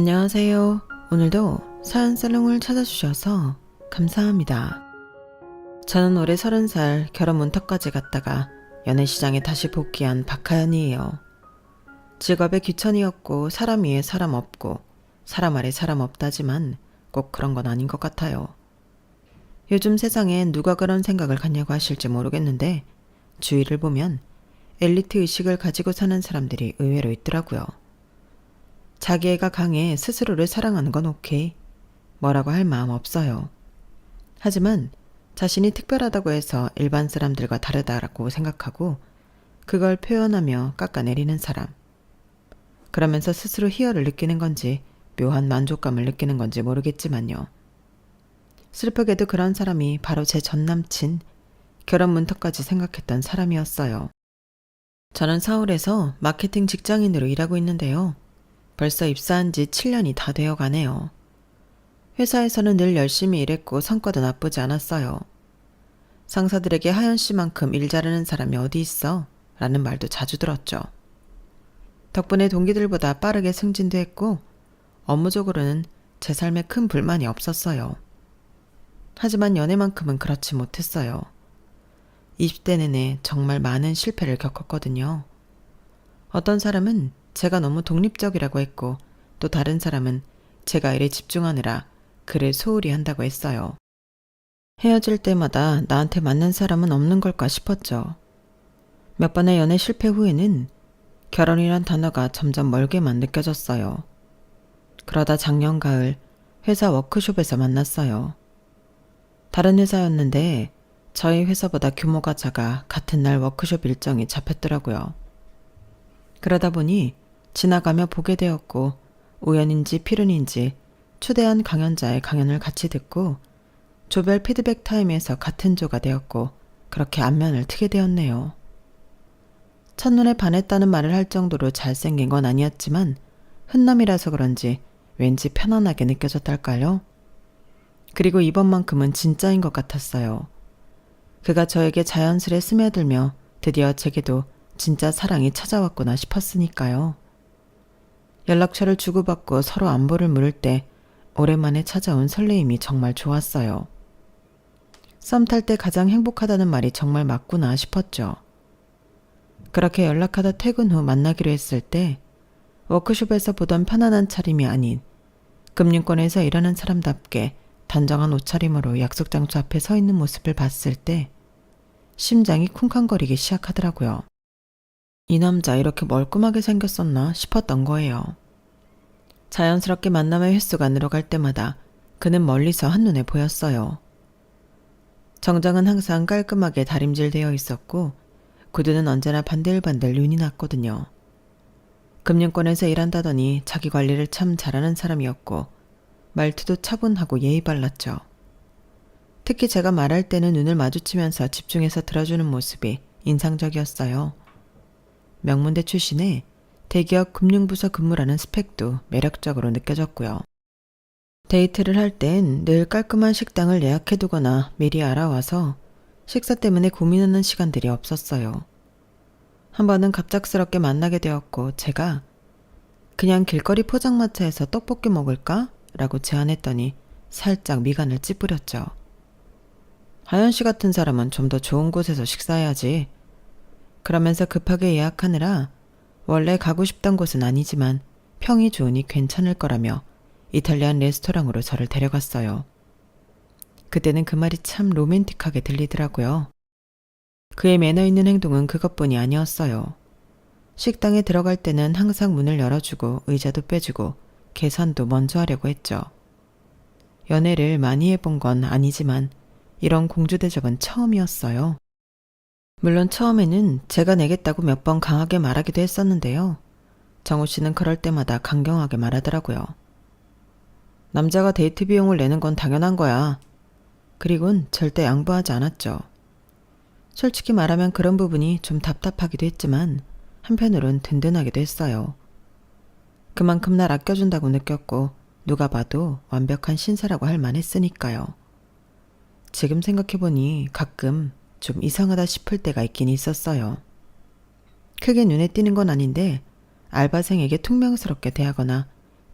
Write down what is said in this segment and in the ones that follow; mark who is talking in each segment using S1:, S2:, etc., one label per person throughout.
S1: 안녕하세요. 오늘도 사연 살롱을 찾아주셔서 감사합니다. 저는 올해 30살 결혼 문턱까지 갔다가 연애시장에 다시 복귀한 박하연이에요. 직업에 귀천이었고 사람 위에 사람 없고 사람 아래 사람 없다지만 꼭 그런 건 아닌 것 같아요. 요즘 세상엔 누가 그런 생각을 갖냐고 하실지 모르겠는데 주위를 보면 엘리트 의식을 가지고 사는 사람들이 의외로 있더라고요. 자기애가 강해 스스로를 사랑하는 건 오케이. 뭐라고 할 마음 없어요. 하지만 자신이 특별하다고 해서 일반 사람들과 다르다라고 생각하고 그걸 표현하며 깎아내리는 사람. 그러면서 스스로 희열을 느끼는 건지 묘한 만족감을 느끼는 건지 모르겠지만요. 슬프게도 그런 사람이 바로 제 전남친, 결혼 문턱까지 생각했던 사람이었어요. 저는 서울에서 마케팅 직장인으로 일하고 있는데요. 벌써 입사한 지 7년이 다 되어 가네요. 회사에서는 늘 열심히 일했고 성과도 나쁘지 않았어요. 상사들에게 하연 씨만큼 일 잘하는 사람이 어디 있어? 라는 말도 자주 들었죠. 덕분에 동기들보다 빠르게 승진도 했고 업무적으로는 제 삶에 큰 불만이 없었어요. 하지만 연애만큼은 그렇지 못했어요. 20대 내내 정말 많은 실패를 겪었거든요. 어떤 사람은 제가 너무 독립적이라고 했고 또 다른 사람은 제가 일에 집중하느라 그를 소홀히 한다고 했어요. 헤어질 때마다 나한테 맞는 사람은 없는 걸까 싶었죠. 몇 번의 연애 실패 후에는 결혼이란 단어가 점점 멀게만 느껴졌어요. 그러다 작년 가을 회사 워크숍에서 만났어요. 다른 회사였는데 저희 회사보다 규모가 작아 같은 날 워크숍 일정이 잡혔더라고요. 그러다 보니 지나가며 보게 되었고 우연인지 필연인지 초대한 강연자의 강연을 같이 듣고 조별 피드백 타임에서 같은 조가 되었고 그렇게 안면을 트게 되었네요. 첫눈에 반했다는 말을 할 정도로 잘생긴 건 아니었지만 흔남이라서 그런지 왠지 편안하게 느껴졌달까요? 그리고 이번만큼은 진짜인 것 같았어요. 그가 저에게 자연스레 스며들며 드디어 제게도 진짜 사랑이 찾아왔구나 싶었으니까요. 연락처를 주고받고 서로 안부를 물을 때 오랜만에 찾아온 설레임이 정말 좋았어요. 썸 탈 때 가장 행복하다는 말이 정말 맞구나 싶었죠. 그렇게 연락하다 퇴근 후 만나기로 했을 때 워크숍에서 보던 편안한 차림이 아닌 금융권에서 일하는 사람답게 단정한 옷차림으로 약속 장소 앞에 서 있는 모습을 봤을 때 심장이 쿵쾅거리기 시작하더라고요. 이 남자 이렇게 멀끔하게 생겼었나 싶었던 거예요. 자연스럽게 만남의 횟수가 늘어갈 때마다 그는 멀리서 한눈에 보였어요. 정장은 항상 깔끔하게 다림질되어 있었고 구두는 언제나 반들반들 윤이 났거든요. 금융권에서 일한다더니 자기 관리를 참 잘하는 사람이었고 말투도 차분하고 예의 발랐죠. 특히 제가 말할 때는 눈을 마주치면서 집중해서 들어주는 모습이 인상적이었어요. 명문대 출신에 대기업 금융부서 근무라는 스펙도 매력적으로 느껴졌고요. 데이트를 할 땐 늘 깔끔한 식당을 예약해두거나 미리 알아와서 식사 때문에 고민하는 시간들이 없었어요. 한 번은 갑작스럽게 만나게 되었고 제가 그냥 길거리 포장마차에서 떡볶이 먹을까? 라고 제안했더니 살짝 미간을 찌푸렸죠. 하연 씨 같은 사람은 좀 더 좋은 곳에서 식사해야지. 그러면서 급하게 예약하느라 원래 가고 싶던 곳은 아니지만 평이 좋으니 괜찮을 거라며 이탈리안 레스토랑으로 저를 데려갔어요. 그때는 그 말이 참 로맨틱하게 들리더라고요. 그의 매너 있는 행동은 그것뿐이 아니었어요. 식당에 들어갈 때는 항상 문을 열어주고 의자도 빼주고 계산도 먼저 하려고 했죠. 연애를 많이 해본 건 아니지만 이런 공주 대접은 처음이었어요. 물론 처음에는 제가 내겠다고 몇 번 강하게 말하기도 했었는데요. 정우 씨는 그럴 때마다 강경하게 말하더라고요. 남자가 데이트 비용을 내는 건 당연한 거야. 그리곤 절대 양보하지 않았죠. 솔직히 말하면 그런 부분이 좀 답답하기도 했지만 한편으론 든든하기도 했어요. 그만큼 날 아껴준다고 느꼈고 누가 봐도 완벽한 신사라고 할 만했으니까요. 지금 생각해보니 가끔 좀 이상하다 싶을 때가 있긴 있었어요. 크게 눈에 띄는 건 아닌데 알바생에게 퉁명스럽게 대하거나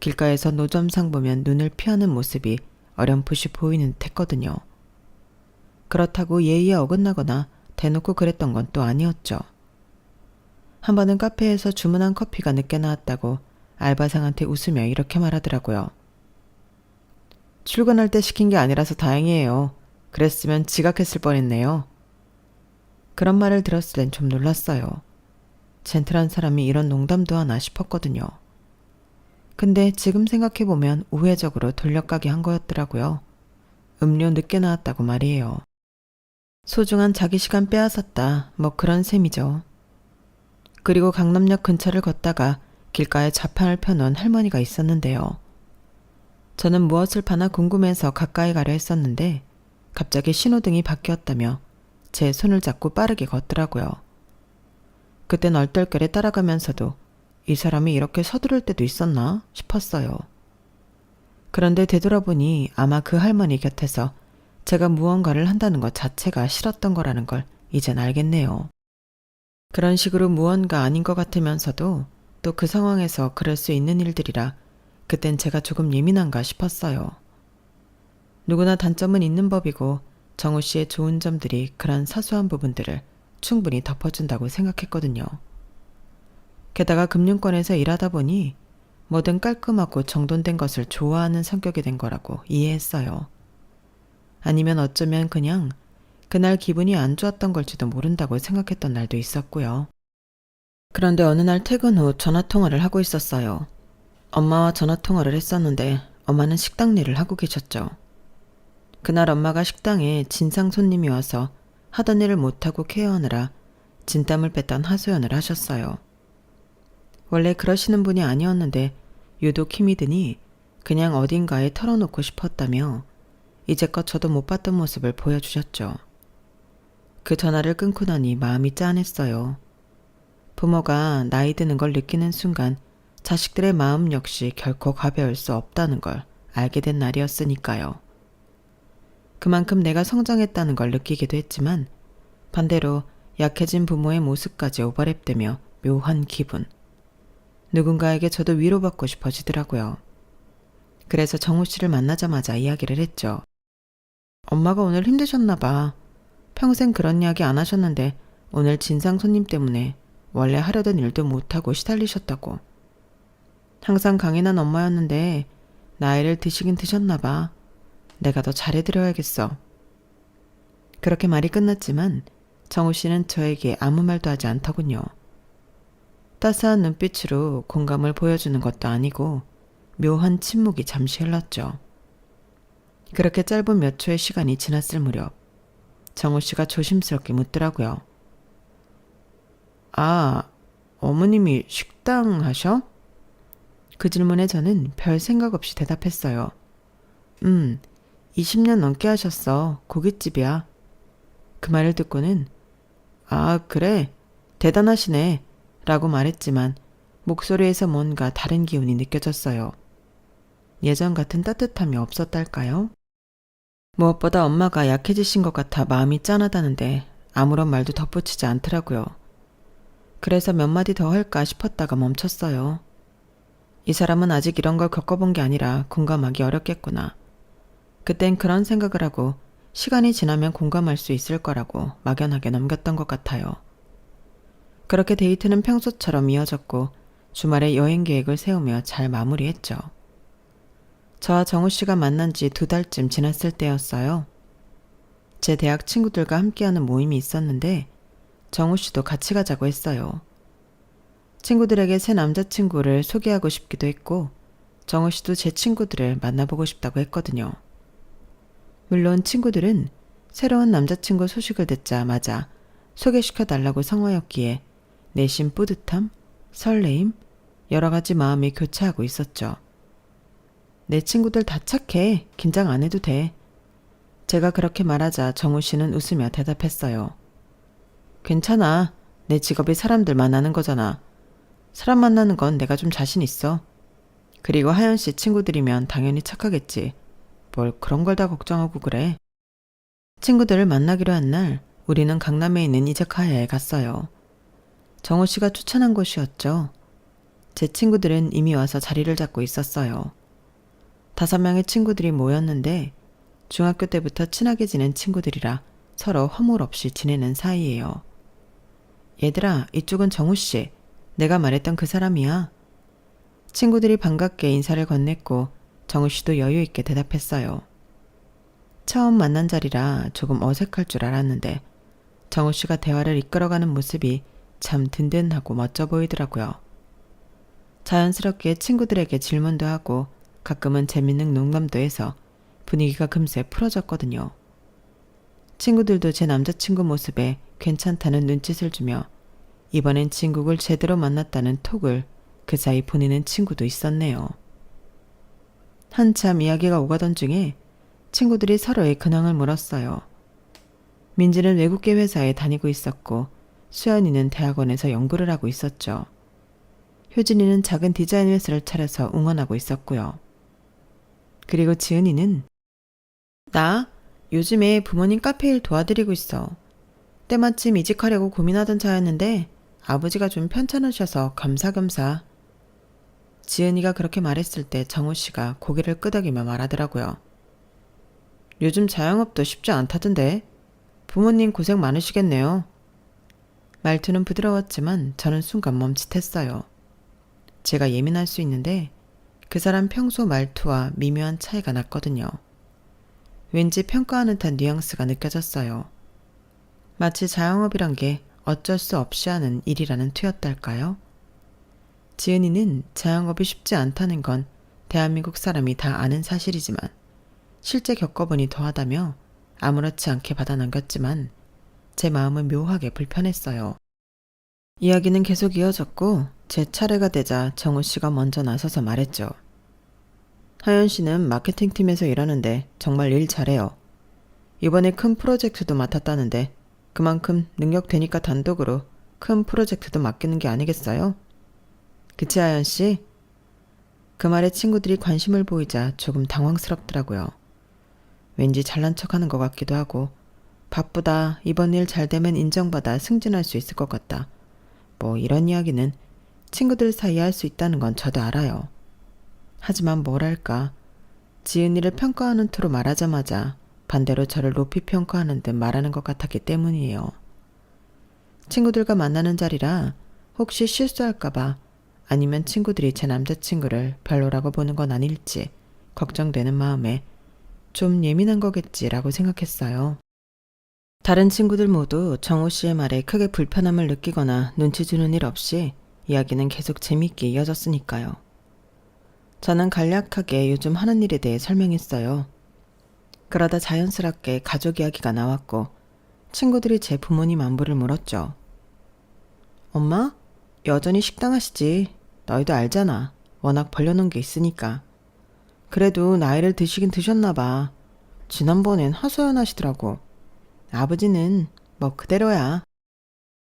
S1: 길가에서 노점상 보면 눈을 피하는 모습이 어렴풋이 보이는 듯 했거든요. 그렇다고 예의에 어긋나거나 대놓고 그랬던 건 또 아니었죠. 한 번은 카페에서 주문한 커피가 늦게 나왔다고 알바생한테 웃으며 이렇게 말하더라고요. 출근할 때 시킨 게 아니라서 다행이에요. 그랬으면 지각했을 뻔했네요. 그런 말을 들었을 땐 좀 놀랐어요. 젠틀한 사람이 이런 농담도 하나 싶었거든요. 근데 지금 생각해보면 우회적으로 돌려가게 한 거였더라고요. 음료 늦게 나왔다고 말이에요. 소중한 자기 시간 빼앗았다. 뭐 그런 셈이죠. 그리고 강남역 근처를 걷다가 길가에 자판을 펴놓은 할머니가 있었는데요. 저는 무엇을 파나 궁금해서 가까이 가려 했었는데 갑자기 신호등이 바뀌었다며 제 손을 잡고 빠르게 걷더라고요. 그땐 얼떨결에 따라가면서도 이 사람이 이렇게 서두를 때도 있었나 싶었어요. 그런데 되돌아보니 아마 그 할머니 곁에서 제가 무언가를 한다는 것 자체가 싫었던 거라는 걸 이젠 알겠네요. 그런 식으로 무언가 아닌 것 같으면서도 또 그 상황에서 그럴 수 있는 일들이라 그땐 제가 조금 예민한가 싶었어요. 누구나 단점은 있는 법이고 정우 씨의 좋은 점들이 그런 사소한 부분들을 충분히 덮어준다고 생각했거든요. 게다가 금융권에서 일하다 보니 뭐든 깔끔하고 정돈된 것을 좋아하는 성격이 된 거라고 이해했어요. 아니면 어쩌면 그냥 그날 기분이 안 좋았던 걸지도 모른다고 생각했던 날도 있었고요. 그런데 어느 날 퇴근 후 전화통화를 하고 있었어요. 엄마와 전화통화를 했었는데 엄마는 식당 일을 하고 계셨죠. 그날 엄마가 식당에 진상 손님이 와서 하던 일을 못하고 케어하느라 진땀을 뺐던 하소연을 하셨어요. 원래 그러시는 분이 아니었는데 유독 힘이 드니 그냥 어딘가에 털어놓고 싶었다며 이제껏 저도 못 봤던 모습을 보여주셨죠. 그 전화를 끊고 나니 마음이 짠했어요. 부모가 나이 드는 걸 느끼는 순간 자식들의 마음 역시 결코 가벼울 수 없다는 걸 알게 된 날이었으니까요. 그만큼 내가 성장했다는 걸 느끼기도 했지만 반대로 약해진 부모의 모습까지 오버랩되며 묘한 기분. 누군가에게 저도 위로받고 싶어지더라고요. 그래서 정우 씨를 만나자마자 이야기를 했죠. 엄마가 오늘 힘드셨나 봐. 평생 그런 이야기 안 하셨는데 오늘 진상 손님 때문에 원래 하려던 일도 못하고 시달리셨다고. 항상 강인한 엄마였는데 나이를 드시긴 드셨나 봐. 내가 더 잘해드려야겠어. 그렇게 말이 끝났지만 정우 씨는 저에게 아무 말도 하지 않더군요. 따스한 눈빛으로 공감을 보여주는 것도 아니고 묘한 침묵이 잠시 흘렀죠. 그렇게 짧은 몇 초의 시간이 지났을 무렵 정우 씨가 조심스럽게 묻더라고요. 아, 어머님이 식당 하셔? 그 질문에 저는 별 생각 없이 대답했어요. 20년 넘게 하셨어. 고깃집이야. 그 말을 듣고는 아, 그래? 대단하시네. 라고 말했지만 목소리에서 뭔가 다른 기운이 느껴졌어요. 예전 같은 따뜻함이 없었달까요? 무엇보다 엄마가 약해지신 것 같아 마음이 짠하다는데 아무런 말도 덧붙이지 않더라고요. 그래서 몇 마디 더 할까 싶었다가 멈췄어요. 이 사람은 아직 이런 걸 겪어본 게 아니라 공감하기 어렵겠구나. 그땐 그런 생각을 하고 시간이 지나면 공감할 수 있을 거라고 막연하게 넘겼던 것 같아요. 그렇게 데이트는 평소처럼 이어졌고 주말에 여행 계획을 세우며 잘 마무리했죠. 저와 정우 씨가 만난 지 2달쯤 지났을 때였어요. 제 대학 친구들과 함께하는 모임이 있었는데 정우 씨도 같이 가자고 했어요. 친구들에게 새 남자친구를 소개하고 싶기도 했고 정우 씨도 제 친구들을 만나보고 싶다고 했거든요. 물론 친구들은 새로운 남자친구 소식을 듣자마자 소개시켜달라고 성화였기에 내심 뿌듯함, 설레임, 여러 가지 마음이 교차하고 있었죠. 내 친구들 다 착해. 긴장 안 해도 돼. 제가 그렇게 말하자 정우 씨는 웃으며 대답했어요. 괜찮아. 내 직업이 사람들 만나는 거잖아. 사람 만나는 건 내가 좀 자신 있어. 그리고 하연 씨 친구들이면 당연히 착하겠지. 뭘 그런 걸 다 걱정하고 그래. 친구들을 만나기로 한 날 우리는 강남에 있는 이자카야에 갔어요. 정우 씨가 추천한 곳이었죠. 제 친구들은 이미 와서 자리를 잡고 있었어요. 5명의 친구들이 모였는데 중학교 때부터 친하게 지낸 친구들이라 서로 허물 없이 지내는 사이예요. 얘들아, 이쪽은 정우씨. 내가 말했던 그 사람이야. 친구들이 반갑게 인사를 건넸고 정우씨도 여유있게 대답했어요. 처음 만난 자리라 조금 어색할 줄 알았는데 정우씨가 대화를 이끌어가는 모습이 참 든든하고 멋져 보이더라고요. 자연스럽게 친구들에게 질문도 하고 가끔은 재밌는 농담도 해서 분위기가 금세 풀어졌거든요. 친구들도 제 남자친구 모습에 괜찮다는 눈짓을 주며 이번엔 친구를 제대로 만났다는 톡을 그 사이 보내는 친구도 있었네요. 한참 이야기가 오가던 중에 친구들이 서로의 근황을 물었어요. 민지는 외국계 회사에 다니고 있었고 수연이는 대학원에서 연구를 하고 있었죠. 효진이는 작은 디자인 회사를 차려서 응원하고 있었고요. 그리고 지은이는 나 요즘에 부모님 카페 일 도와드리고 있어. 때마침 이직하려고 고민하던 차였는데 아버지가 좀 편찮으셔서 겸사겸사. 지은이가 그렇게 말했을 때 정우씨가 고개를 끄덕이며 말하더라고요. 요즘 자영업도 쉽지 않다던데 부모님 고생 많으시겠네요. 말투는 부드러웠지만 저는 순간 멈칫했어요. 제가 예민할 수 있는데 그 사람 평소 말투와 미묘한 차이가 났거든요. 왠지 평가하는 듯한 뉘앙스가 느껴졌어요. 마치 자영업이란 게 어쩔 수 없이 하는 일이라는 투였달까요? 지은이는 자영업이 쉽지 않다는 건 대한민국 사람이 다 아는 사실이지만 실제 겪어보니 더하다며 아무렇지 않게 받아 넘겼지만 제 마음은 묘하게 불편했어요. 이야기는 계속 이어졌고 제 차례가 되자 정우 씨가 먼저 나서서 말했죠. 하연 씨는 마케팅팀에서 일하는데 정말 일 잘해요. 이번에 큰 프로젝트도 맡았다는데 그만큼 능력 되니까 단독으로 큰 프로젝트도 맡기는 게 아니겠어요? 그치 하연 씨? 그 말에 친구들이 관심을 보이자 조금 당황스럽더라고요. 왠지 잘난 척하는 것 같기도 하고 바쁘다, 이번 일 잘 되면 인정받아 승진할 수 있을 것 같다. 뭐 이런 이야기는 친구들 사이에 할 수 있다는 건 저도 알아요. 하지만 뭐랄까, 지은이를 평가하는 투로 말하자마자 반대로 저를 높이 평가하는 듯 말하는 것 같았기 때문이에요. 친구들과 만나는 자리라 혹시 실수할까봐 아니면 친구들이 제 남자친구를 별로라고 보는 건 아닐지 걱정되는 마음에 좀 예민한 거겠지라고 생각했어요. 다른 친구들 모두 정우 씨의 말에 크게 불편함을 느끼거나 눈치 주는 일 없이 이야기는 계속 재미있게 이어졌으니까요. 저는 간략하게 요즘 하는 일에 대해 설명했어요. 그러다 자연스럽게 가족 이야기가 나왔고 친구들이 제 부모님 안부를 물었죠. 엄마? 여전히 식당 하시지. 너희도 알잖아. 워낙 벌려놓은 게 있으니까. 그래도 나이를 드시긴 드셨나 봐. 지난번엔 하소연 하시더라고. 아버지는 뭐 그대로야.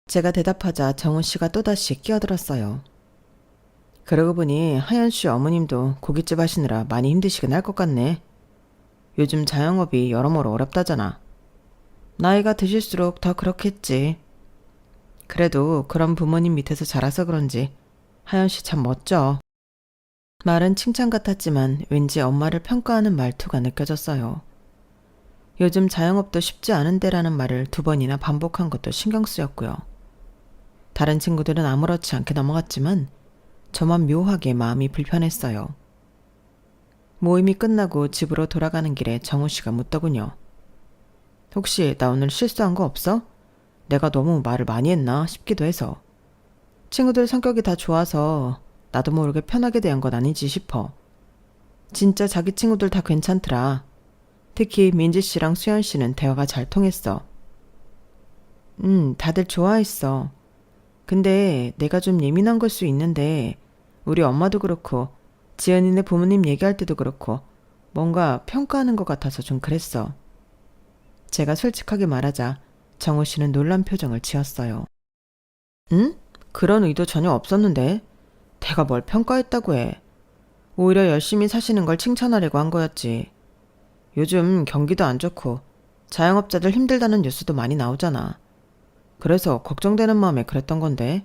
S1: 제가 대답하자 정우 씨가 또다시 끼어들었어요. 그러고 보니 하연 씨 어머님도 고깃집 하시느라 많이 힘드시긴 할 것 같네. 요즘 자영업이 여러모로 어렵다잖아. 나이가 드실수록 더 그렇겠지. 그래도 그런 부모님 밑에서 자라서 그런지 하연 씨 참 멋져. 말은 칭찬 같았지만 왠지 엄마를 평가하는 말투가 느껴졌어요. 요즘 자영업도 쉽지 않은데라는 말을 2번이나 반복한 것도 신경 쓰였고요. 다른 친구들은 아무렇지 않게 넘어갔지만 저만 묘하게 마음이 불편했어요. 모임이 끝나고 집으로 돌아가는 길에 정우 씨가 묻더군요. 혹시 나 오늘 실수한 거 없어? 내가 너무 말을 많이 했나 싶기도 해서. 친구들 성격이 다 좋아서 나도 모르게 편하게 대한 건 아니지 싶어. 진짜 자기 친구들 다 괜찮더라. 특히 민지 씨랑 수연 씨는 대화가 잘 통했어. 다들 좋아했어. 근데 내가 좀 예민한 걸 수 있는데 우리 엄마도 그렇고 지연이네 부모님 얘기할 때도 그렇고 뭔가 평가하는 것 같아서 좀 그랬어. 제가 솔직하게 말하자 정우 씨는 놀란 표정을 지었어요. 응? 그런 의도 전혀 없었는데. 내가 뭘 평가했다고 해. 오히려 열심히 사시는 걸 칭찬하려고 한 거였지. 요즘 경기도 안 좋고 자영업자들 힘들다는 뉴스도 많이 나오잖아. 그래서 걱정되는 마음에 그랬던 건데.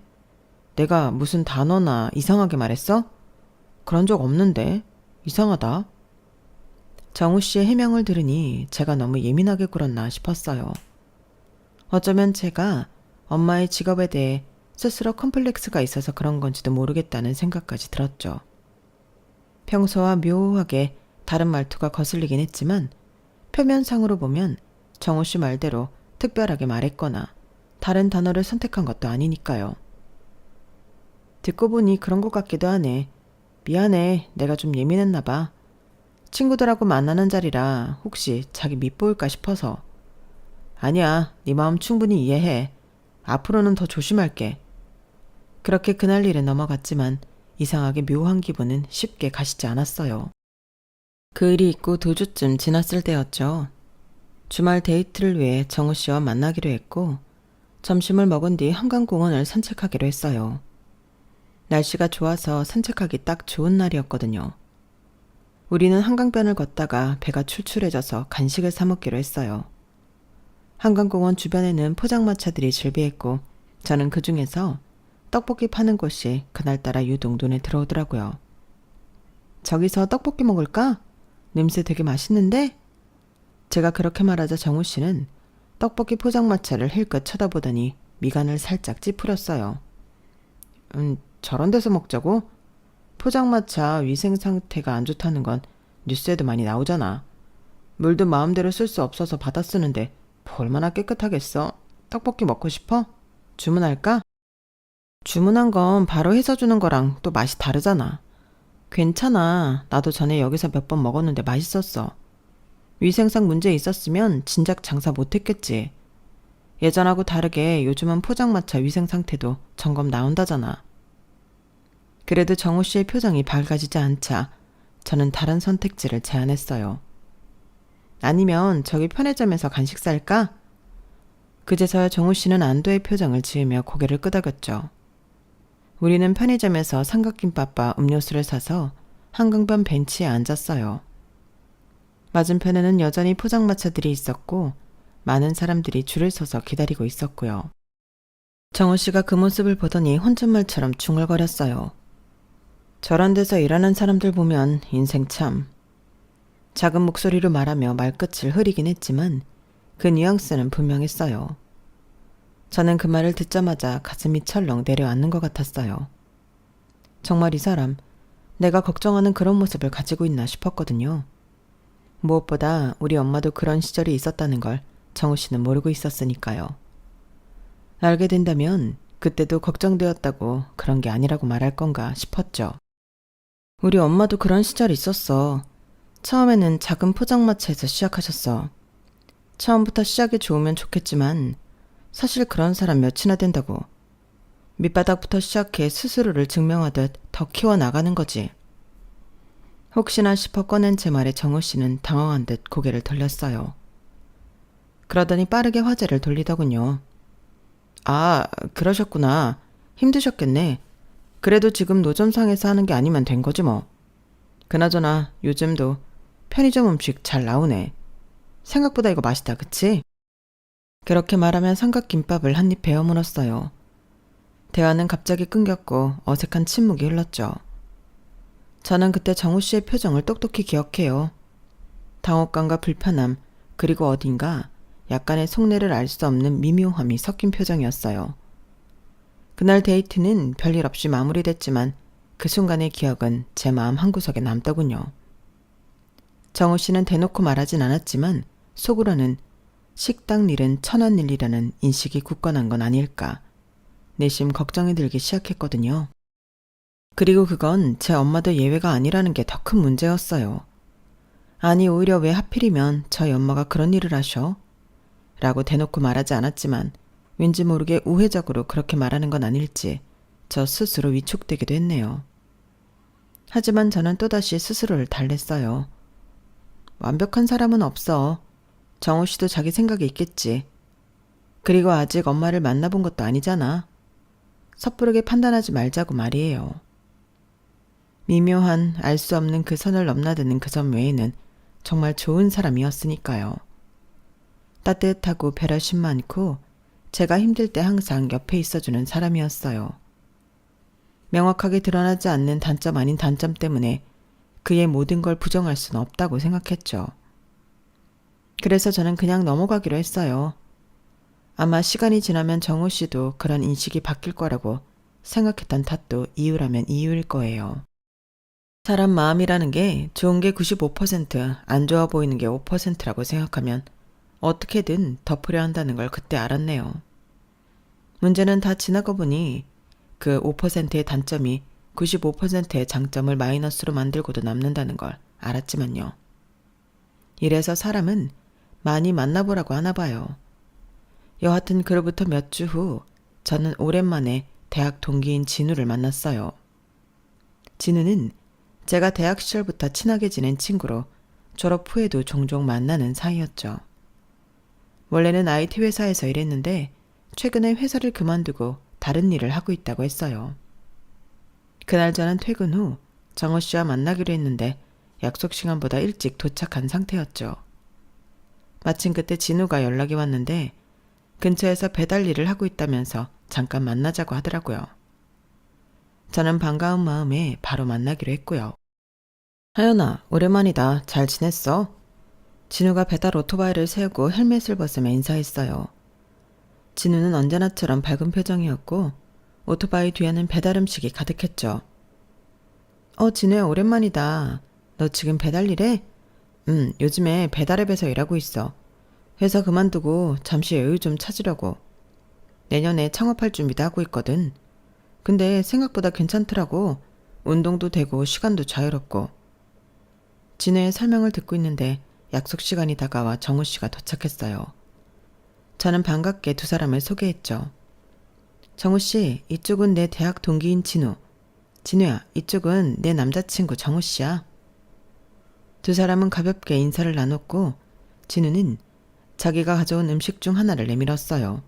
S1: 내가 무슨 단어나 이상하게 말했어? 그런 적 없는데. 이상하다. 정우 씨의 해명을 들으니 제가 너무 예민하게 굴었나 싶었어요. 어쩌면 제가 엄마의 직업에 대해 스스로 컴플렉스가 있어서 그런 건지도 모르겠다는 생각까지 들었죠. 평소와 묘하게 다른 말투가 거슬리긴 했지만 표면상으로 보면 정우 씨 말대로 특별하게 말했거나 다른 단어를 선택한 것도 아니니까요. 듣고 보니 그런 것 같기도 하네. 미안해. 내가 좀 예민했나 봐. 친구들하고 만나는 자리라 혹시 자기 밉보일까 싶어서. 아니야. 네 마음 충분히 이해해. 앞으로는 더 조심할게. 그렇게 그날 일은 넘어갔지만 이상하게 묘한 기분은 쉽게 가시지 않았어요. 그 일이 있고 2주쯤 지났을 때였죠. 주말 데이트를 위해 정우 씨와 만나기로 했고 점심을 먹은 뒤 한강공원을 산책하기로 했어요. 날씨가 좋아서 산책하기 딱 좋은 날이었거든요. 우리는 한강변을 걷다가 배가 출출해져서 간식을 사 먹기로 했어요. 한강공원 주변에는 포장마차들이 즐비했고 저는 그 중에서 떡볶이 파는 곳이 그날따라 유독 눈에 들어오더라고요. 저기서 떡볶이 먹을까? 냄새 되게 맛있는데? 제가 그렇게 말하자 정우 씨는 떡볶이 포장마차를 힐끗 쳐다보더니 미간을 살짝 찌푸렸어요. 저런 데서 먹자고? 포장마차 위생 상태가 안 좋다는 건 뉴스에도 많이 나오잖아. 물도 마음대로 쓸 수 없어서 받아 쓰는데 얼마나 깨끗하겠어? 떡볶이 먹고 싶어? 주문할까? 주문한 건 바로 해서 주는 거랑 또 맛이 다르잖아. 괜찮아. 나도 전에 여기서 몇 번 먹었는데 맛있었어. 위생상 문제 있었으면 진작 장사 못했겠지. 예전하고 다르게 요즘은 포장마차 위생 상태도 점검 나온다잖아. 그래도 정우 씨의 표정이 밝아지지 않자 저는 다른 선택지를 제안했어요. 아니면 저기 편의점에서 간식 살까? 그제서야 정우 씨는 안도의 표정을 지으며 고개를 끄덕였죠. 우리는 편의점에서 삼각김밥과 음료수를 사서 한강변 벤치에 앉았어요. 맞은편에는 여전히 포장마차들이 있었고 많은 사람들이 줄을 서서 기다리고 있었고요. 정우 씨가 그 모습을 보더니 혼잣말처럼 중얼거렸어요. 저런 데서 일하는 사람들 보면 인생 참. 작은 목소리로 말하며 말끝을 흐리긴 했지만 그 뉘앙스는 분명했어요. 저는 그 말을 듣자마자 가슴이 철렁 내려앉는 것 같았어요. 정말 이 사람, 내가 걱정하는 그런 모습을 가지고 있나 싶었거든요. 무엇보다 우리 엄마도 그런 시절이 있었다는 걸 정우 씨는 모르고 있었으니까요. 알게 된다면 그때도 걱정되었다고 그런 게 아니라고 말할 건가 싶었죠. 우리 엄마도 그런 시절이 있었어. 처음에는 작은 포장마차에서 시작하셨어. 처음부터 시작이 좋으면 좋겠지만 사실 그런 사람 몇이나 된다고. 밑바닥부터 시작해 스스로를 증명하듯 더 키워나가는 거지. 혹시나 싶어 꺼낸 제 말에 정우 씨는 당황한 듯 고개를 돌렸어요. 그러더니 빠르게 화제를 돌리더군요. 아, 그러셨구나. 힘드셨겠네. 그래도 지금 노점상에서 하는 게 아니면 된 거지 뭐. 그나저나 요즘도 편의점 음식 잘 나오네. 생각보다 이거 맛있다, 그치? 그렇게 말하면 삼각김밥을 한 입 베어 물었어요. 대화는 갑자기 끊겼고 어색한 침묵이 흘렀죠. 저는 그때 정우 씨의 표정을 똑똑히 기억해요. 당혹감과 불편함, 그리고 어딘가 약간의 속내를 알 수 없는 미묘함이 섞인 표정이었어요. 그날 데이트는 별일 없이 마무리됐지만 그 순간의 기억은 제 마음 한구석에 남더군요. 정우 씨는 대놓고 말하진 않았지만 속으로는 식당 일은 천한 일이라는 인식이 굳건한 건 아닐까 내심 걱정이 들기 시작했거든요. 그리고 그건 제 엄마도 예외가 아니라는 게 더 큰 문제였어요. 아니 오히려 왜 하필이면 저희 엄마가 그런 일을 하셔? 라고 대놓고 말하지 않았지만 왠지 모르게 우회적으로 그렇게 말하는 건 아닐지 저 스스로 위축되기도 했네요. 하지만 저는 또다시 스스로를 달랬어요. 완벽한 사람은 없어. 정우 씨도 자기 생각이 있겠지. 그리고 아직 엄마를 만나본 것도 아니잖아. 섣부르게 판단하지 말자고 말이에요. 미묘한 알 수 없는 그 선을 넘나드는 그 점 외에는 정말 좋은 사람이었으니까요. 따뜻하고 배려심 많고 제가 힘들 때 항상 옆에 있어주는 사람이었어요. 명확하게 드러나지 않는 단점 아닌 단점 때문에 그의 모든 걸 부정할 수는 없다고 생각했죠. 그래서 저는 그냥 넘어가기로 했어요. 아마 시간이 지나면 정우 씨도 그런 인식이 바뀔 거라고 생각했던 탓도 이유라면 이유일 거예요. 사람 마음이라는 게 좋은 게 95%, 안 좋아 보이는 게 5%라고 생각하면 어떻게든 덮으려 한다는 걸 그때 알았네요. 문제는 다 지나고 보니 그 5%의 단점이 95%의 장점을 마이너스로 만들고도 남는다는 걸 알았지만요. 이래서 사람은 많이 만나보라고 하나 봐요. 여하튼 그로부터 몇 주 후 저는 오랜만에 대학 동기인 진우를 만났어요. 진우는 제가 대학 시절부터 친하게 지낸 친구로 졸업 후에도 종종 만나는 사이였죠. 원래는 IT 회사에서 일했는데 최근에 회사를 그만두고 다른 일을 하고 있다고 했어요. 그날 저는 퇴근 후 정우 씨와 만나기로 했는데 약속 시간보다 일찍 도착한 상태였죠. 마침 그때 진우가 연락이 왔는데 근처에서 배달 일을 하고 있다면서 잠깐 만나자고 하더라고요. 저는 반가운 마음에 바로 만나기로 했고요. 하연아, 오랜만이다. 잘 지냈어? 진우가 배달 오토바이를 세우고 헬멧을 벗으며 인사했어요. 진우는 언제나처럼 밝은 표정이었고 오토바이 뒤에는 배달 음식이 가득했죠. 진우야, 오랜만이다. 너 지금 배달 일해? 요즘에 배달앱에서 일하고 있어. 회사 그만두고 잠시 여유 좀 찾으려고. 내년에 창업할 준비도 하고 있거든. 근데 생각보다 괜찮더라고. 운동도 되고 시간도 자유롭고. 진우의 설명을 듣고 있는데 약속 시간이 다가와 정우 씨가 도착했어요. 저는 반갑게 두 사람을 소개했죠. 정우 씨, 이쪽은 내 대학 동기인 진우. 진우야, 이쪽은 내 남자친구 정우 씨야. 두 사람은 가볍게 인사를 나눴고 진우는 자기가 가져온 음식 중 하나를 내밀었어요.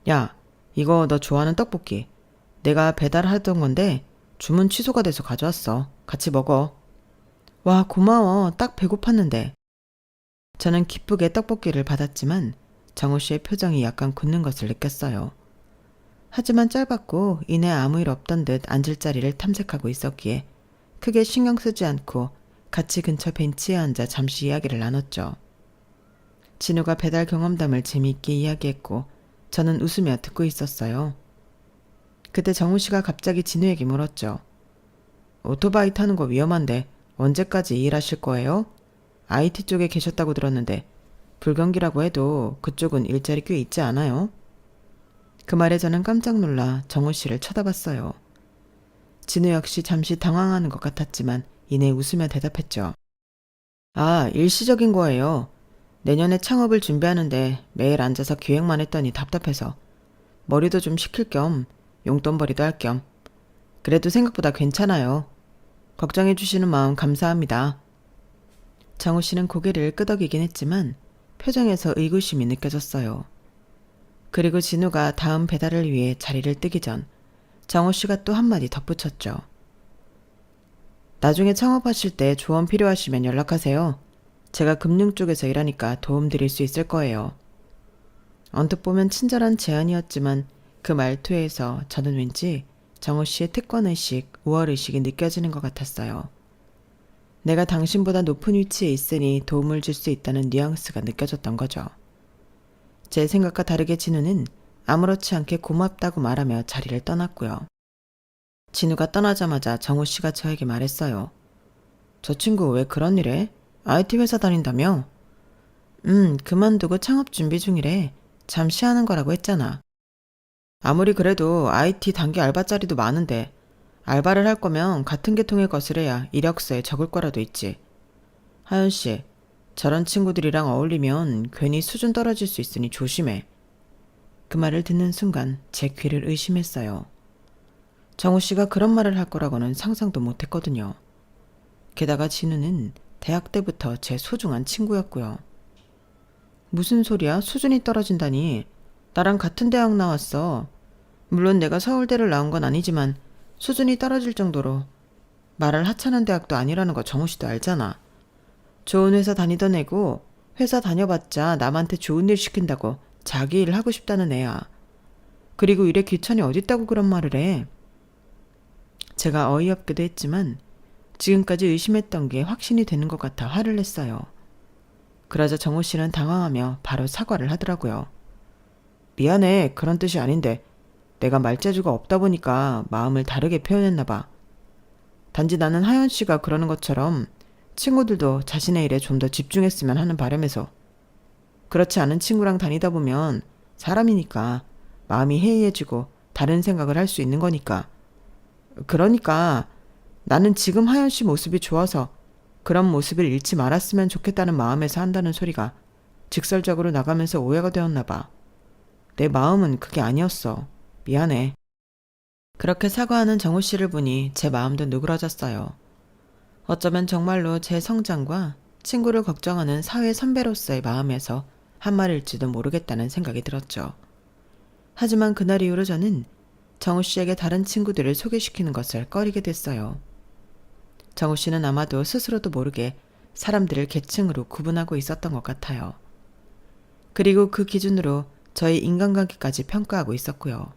S1: 야, 이거 너 좋아하는 떡볶이. 내가 배달하던 건데 주문 취소가 돼서 가져왔어. 같이 먹어. 와, 고마워. 딱 배고팠는데. 저는 기쁘게 떡볶이를 받았지만 정우 씨의 표정이 약간 굳는 것을 느꼈어요. 하지만 짧았고 이내 아무 일 없던 듯 앉을 자리를 탐색하고 있었기에 크게 신경 쓰지 않고 같이 근처 벤치에 앉아 잠시 이야기를 나눴죠. 진우가 배달 경험담을 재미있게 이야기했고 저는 웃으며 듣고 있었어요. 그때 정우 씨가 갑자기 진우에게 물었죠. 오토바이 타는 거 위험한데 언제까지 일하실 거예요? IT 쪽에 계셨다고 들었는데 불경기라고 해도 그쪽은 일자리 꽤 있지 않아요? 그 말에 저는 깜짝 놀라 정우 씨를 쳐다봤어요. 진우 역시 잠시 당황하는 것 같았지만 이내 웃으며 대답했죠. 아, 일시적인 거예요. 내년에 창업을 준비하는데 매일 앉아서 기획만 했더니 답답해서 머리도 좀 식힐 겸 용돈벌이도 할 겸. 그래도 생각보다 괜찮아요. 걱정해 주시는 마음 감사합니다. 정우 씨는 고개를 끄덕이긴 했지만 표정에서 의구심이 느껴졌어요. 그리고 진우가 다음 배달을 위해 자리를 뜨기 전 정우 씨가 또 한마디 덧붙였죠. 나중에 창업하실 때 조언 필요하시면 연락하세요. 제가 금융 쪽에서 일하니까 도움 드릴 수 있을 거예요. 언뜻 보면 친절한 제안이었지만 그 말투에서 저는 왠지 정우 씨의 특권의식, 우월의식이 느껴지는 것 같았어요. 내가 당신보다 높은 위치에 있으니 도움을 줄 수 있다는 뉘앙스가 느껴졌던 거죠. 제 생각과 다르게 진우는 아무렇지 않게 고맙다고 말하며 자리를 떠났고요. 진우가 떠나자마자 정우 씨가 저에게 말했어요. 저 친구 왜 그런 일 해? IT 회사 다닌다며? 그만두고 창업 준비 중이래. 잠시 하는 거라고 했잖아. 아무리 그래도 IT 단기 알바 자리도 많은데 알바를 할 거면 같은 계통의 것을 해야 이력서에 적을 거라도 있지. 하연 씨, 저런 친구들이랑 어울리면 괜히 수준 떨어질 수 있으니 조심해. 그 말을 듣는 순간 제 귀를 의심했어요. 정우 씨가 그런 말을 할 거라고는 상상도 못했거든요. 게다가 진우는 대학 때부터 제 소중한 친구였고요. 무슨 소리야? 수준이 떨어진다니. 나랑 같은 대학 나왔어. 물론 내가 서울대를 나온 건 아니지만 수준이 떨어질 정도로 말을 하찮은 대학도 아니라는 거 정우 씨도 알잖아. 좋은 회사 다니던 애고 회사 다녀봤자 남한테 좋은 일 시킨다고 자기 일 하고 싶다는 애야. 그리고 일에 귀천이 어딨다고 그런 말을 해. 제가 어이없기도 했지만 지금까지 의심했던 게 확신이 되는 것 같아 화를 냈어요. 그러자 정우 씨는 당황하며 바로 사과를 하더라고요. 미안해, 그런 뜻이 아닌데 내가 말재주가 없다 보니까 마음을 다르게 표현했나 봐. 단지 나는 하연 씨가 그러는 것처럼 친구들도 자신의 일에 좀 더 집중했으면 하는 바람에서. 그렇지 않은 친구랑 다니다 보면 사람이니까 마음이 해이해지고 다른 생각을 할 수 있는 거니까. 그러니까 나는 지금 하연 씨 모습이 좋아서 그런 모습을 잃지 말았으면 좋겠다는 마음에서 한다는 소리가 직설적으로 나가면서 오해가 되었나 봐. 내 마음은 그게 아니었어. 미안해. 그렇게 사과하는 정우 씨를 보니 제 마음도 누그러졌어요. 어쩌면 정말로 제 성장과 친구를 걱정하는 사회 선배로서의 마음에서 한 말일지도 모르겠다는 생각이 들었죠. 하지만 그날 이후로 저는 정우 씨에게 다른 친구들을 소개시키는 것을 꺼리게 됐어요. 정우 씨는 아마도 스스로도 모르게 사람들을 계층으로 구분하고 있었던 것 같아요. 그리고 그 기준으로 저의 인간관계까지 평가하고 있었고요.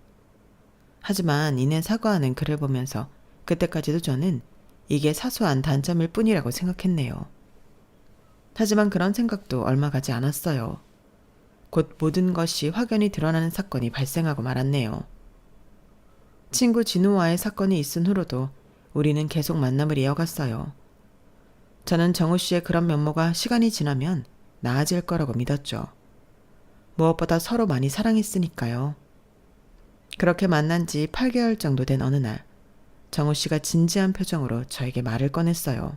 S1: 하지만 이내 사과하는 글을 보면서 그때까지도 저는 이게 사소한 단점일 뿐이라고 생각했네요. 하지만 그런 생각도 얼마 가지 않았어요. 곧 모든 것이 확연히 드러나는 사건이 발생하고 말았네요. 친구 진우와의 사건이 있은 후로도 우리는 계속 만남을 이어갔어요. 저는 정우 씨의 그런 면모가 시간이 지나면 나아질 거라고 믿었죠. 무엇보다 서로 많이 사랑했으니까요. 그렇게 만난 지 8개월 정도 된 어느 날, 정우 씨가 진지한 표정으로 저에게 말을 꺼냈어요.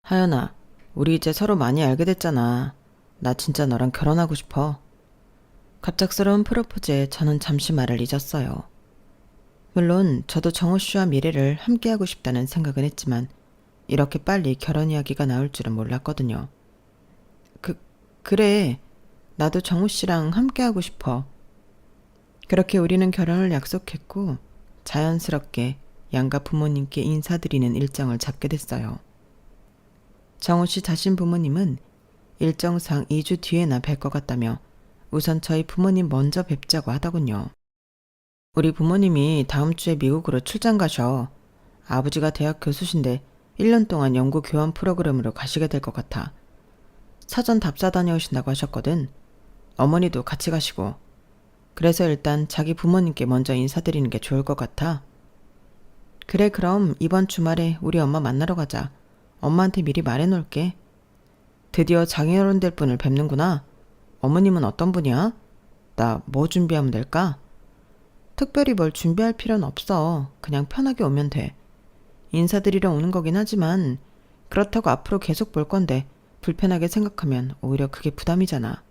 S1: 하연아, 우리 이제 서로 많이 알게 됐잖아. 나 진짜 너랑 결혼하고 싶어. 갑작스러운 프로포즈에 저는 잠시 말을 잊었어요. 물론 저도 정우 씨와 미래를 함께하고 싶다는 생각은 했지만 이렇게 빨리 결혼 이야기가 나올 줄은 몰랐거든요. 그래. 나도 정우 씨랑 함께하고 싶어. 그렇게 우리는 결혼을 약속했고 자연스럽게 양가 부모님께 인사드리는 일정을 잡게 됐어요. 정우 씨 자신 부모님은 일정상 2주 뒤에나 뵐 것 같다며 우선 저희 부모님 먼저 뵙자고 하더군요. 우리 부모님이 다음 주에 미국으로 출장 가셔. 아버지가 대학 교수신데 1년 동안 연구 교환 프로그램으로 가시게 될 것 같아. 사전 답사 다녀오신다고 하셨거든. 어머니도 같이 가시고. 그래서 일단 자기 부모님께 먼저 인사드리는 게 좋을 것 같아. 그래, 그럼 이번 주말에 우리 엄마 만나러 가자. 엄마한테 미리 말해놓을게. 드디어 장인어른 될 분을 뵙는구나. 어머님은 어떤 분이야? 나 뭐 준비하면 될까? 특별히 뭘 준비할 필요는 없어. 그냥 편하게 오면 돼. 인사드리러 오는 거긴 하지만 그렇다고 앞으로 계속 볼 건데 불편하게 생각하면 오히려 그게 부담이잖아.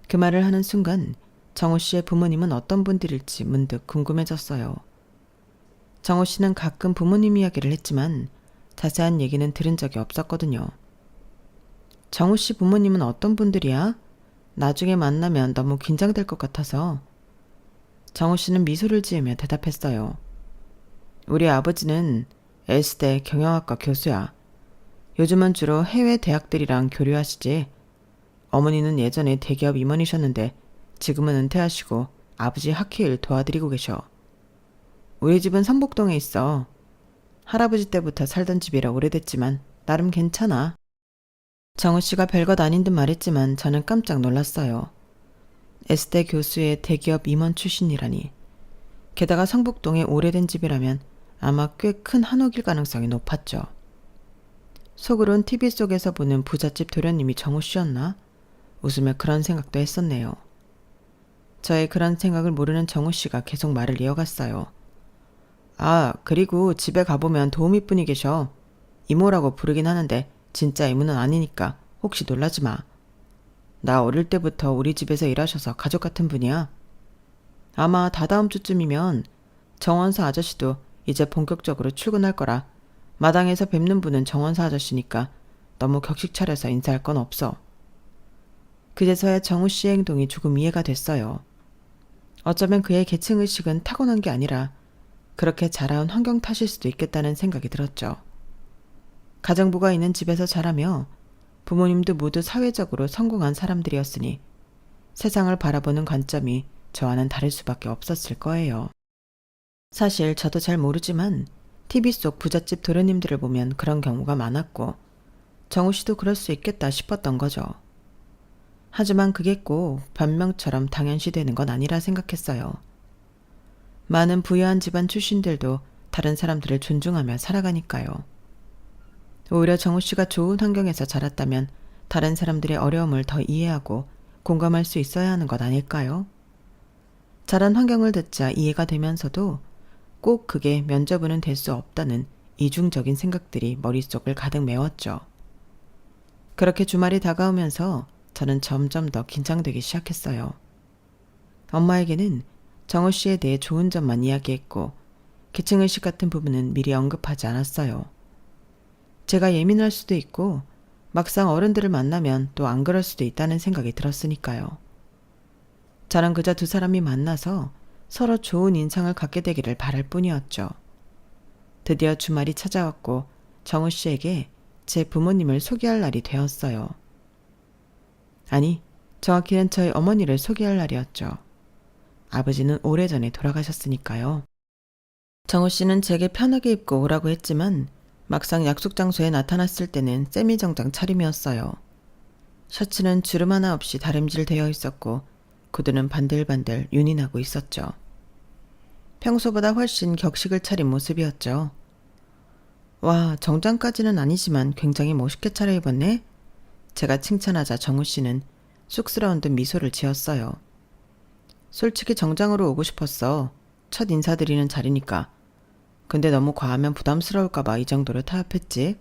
S1: 그 말을 하는 순간 정우 씨의 부모님은 어떤 분들일지 문득 궁금해졌어요. 정우 씨는 가끔 부모님 이야기를 했지만 자세한 얘기는 들은 적이 없었거든요. 정우 씨 부모님은 어떤 분들이야? 나중에 만나면 너무 긴장될 것 같아서. 정우 씨는 미소를 지으며 대답했어요. 우리 아버지는 S대 경영학과 교수야. 요즘은 주로 해외 대학들이랑 교류하시지. 어머니는 예전에 대기업 임원이셨는데 지금은 은퇴하시고 아버지 학회 일 도와드리고 계셔. 우리 집은 성북동에 있어. 할아버지 때부터 살던 집이라 오래됐지만 나름 괜찮아. 정우 씨가 별것 아닌 듯 말했지만 저는 깜짝 놀랐어요. S대 교수의 대기업 임원 출신이라니. 게다가 성북동에 오래된 집이라면 아마 꽤 큰 한옥일 가능성이 높았죠. 속으론 TV 속에서 보는 부잣집 도련님이 정우 씨였나? 웃으며 그런 생각도 했었네요. 저의 그런 생각을 모르는 정우 씨가 계속 말을 이어갔어요. 아, 그리고 집에 가보면 도우미분이 계셔. 이모라고 부르긴 하는데 진짜 이모는 아니니까 혹시 놀라지 마. 나 어릴 때부터 우리 집에서 일하셔서 가족 같은 분이야. 아마 다다음 주쯤이면 정원사 아저씨도 이제 본격적으로 출근할 거라 마당에서 뵙는 분은 정원사 아저씨니까 너무 격식 차려서 인사할 건 없어. 그제서야 정우 씨의 행동이 조금 이해가 됐어요. 어쩌면 그의 계층의식은 타고난 게 아니라 그렇게 자라온 환경 탓일 수도 있겠다는 생각이 들었죠. 가정부가 있는 집에서 자라며 부모님도 모두 사회적으로 성공한 사람들이었으니 세상을 바라보는 관점이 저와는 다를 수밖에 없었을 거예요. 사실 저도 잘 모르지만 TV 속 부잣집 도련님들을 보면 그런 경우가 많았고 정우 씨도 그럴 수 있겠다 싶었던 거죠. 하지만 그게 꼭 변명처럼 당연시되는 건 아니라 생각했어요. 많은 부유한 집안 출신들도 다른 사람들을 존중하며 살아가니까요. 오히려 정우 씨가 좋은 환경에서 자랐다면 다른 사람들의 어려움을 더 이해하고 공감할 수 있어야 하는 것 아닐까요? 자란 환경을 듣자 이해가 되면서도 꼭 그게 면죄부는 될 수 없다는 이중적인 생각들이 머릿속을 가득 메웠죠. 그렇게 주말이 다가오면서 저는 점점 더 긴장되기 시작했어요. 엄마에게는 정우 씨에 대해 좋은 점만 이야기했고 계층의식 같은 부분은 미리 언급하지 않았어요. 제가 예민할 수도 있고 막상 어른들을 만나면 또 안 그럴 수도 있다는 생각이 들었으니까요. 저는 그저 두 사람이 만나서 서로 좋은 인상을 갖게 되기를 바랄 뿐이었죠. 드디어 주말이 찾아왔고 정우 씨에게 제 부모님을 소개할 날이 되었어요. 아니, 정확히는 저희 어머니를 소개할 날이었죠. 아버지는 오래전에 돌아가셨으니까요. 정우 씨는 제게 편하게 입고 오라고 했지만 막상 약속 장소에 나타났을 때는 세미정장 차림이었어요. 셔츠는 주름 하나 없이 다림질되어 있었고 구두는 반들반들 윤이 나고 있었죠. 평소보다 훨씬 격식을 차린 모습이었죠. 와, 정장까지는 아니지만 굉장히 멋있게 차려입었네? 제가 칭찬하자 정우 씨는 쑥스러운 듯 미소를 지었어요. 솔직히 정장으로 오고 싶었어. 첫 인사드리는 자리니까. 근데 너무 과하면 부담스러울까봐 이 정도로 타협했지.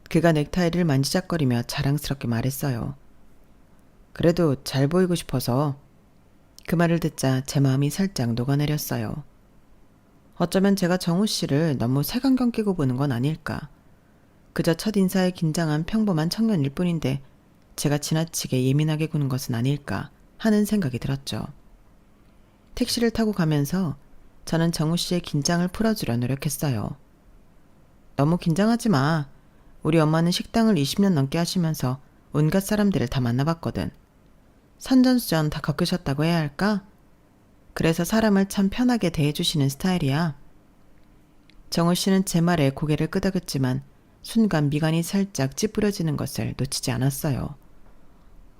S1: 그가 넥타이를 만지작거리며 자랑스럽게 말했어요. 그래도 잘 보이고 싶어서. 그 말을 듣자 제 마음이 살짝 녹아내렸어요. 어쩌면 제가 정우 씨를 너무 색안경 끼고 보는 건 아닐까. 그저 첫 인사에 긴장한 평범한 청년일 뿐인데 제가 지나치게 예민하게 구는 것은 아닐까 하는 생각이 들었죠. 택시를 타고 가면서 저는 정우 씨의 긴장을 풀어주려 노력했어요. 너무 긴장하지 마. 우리 엄마는 식당을 20년 넘게 하시면서 온갖 사람들을 다 만나봤거든. 산전수전 다 겪으셨다고 해야 할까? 그래서 사람을 참 편하게 대해주시는 스타일이야. 정우 씨는 제 말에 고개를 끄덕였지만 순간 미간이 살짝 찌푸려지는 것을 놓치지 않았어요.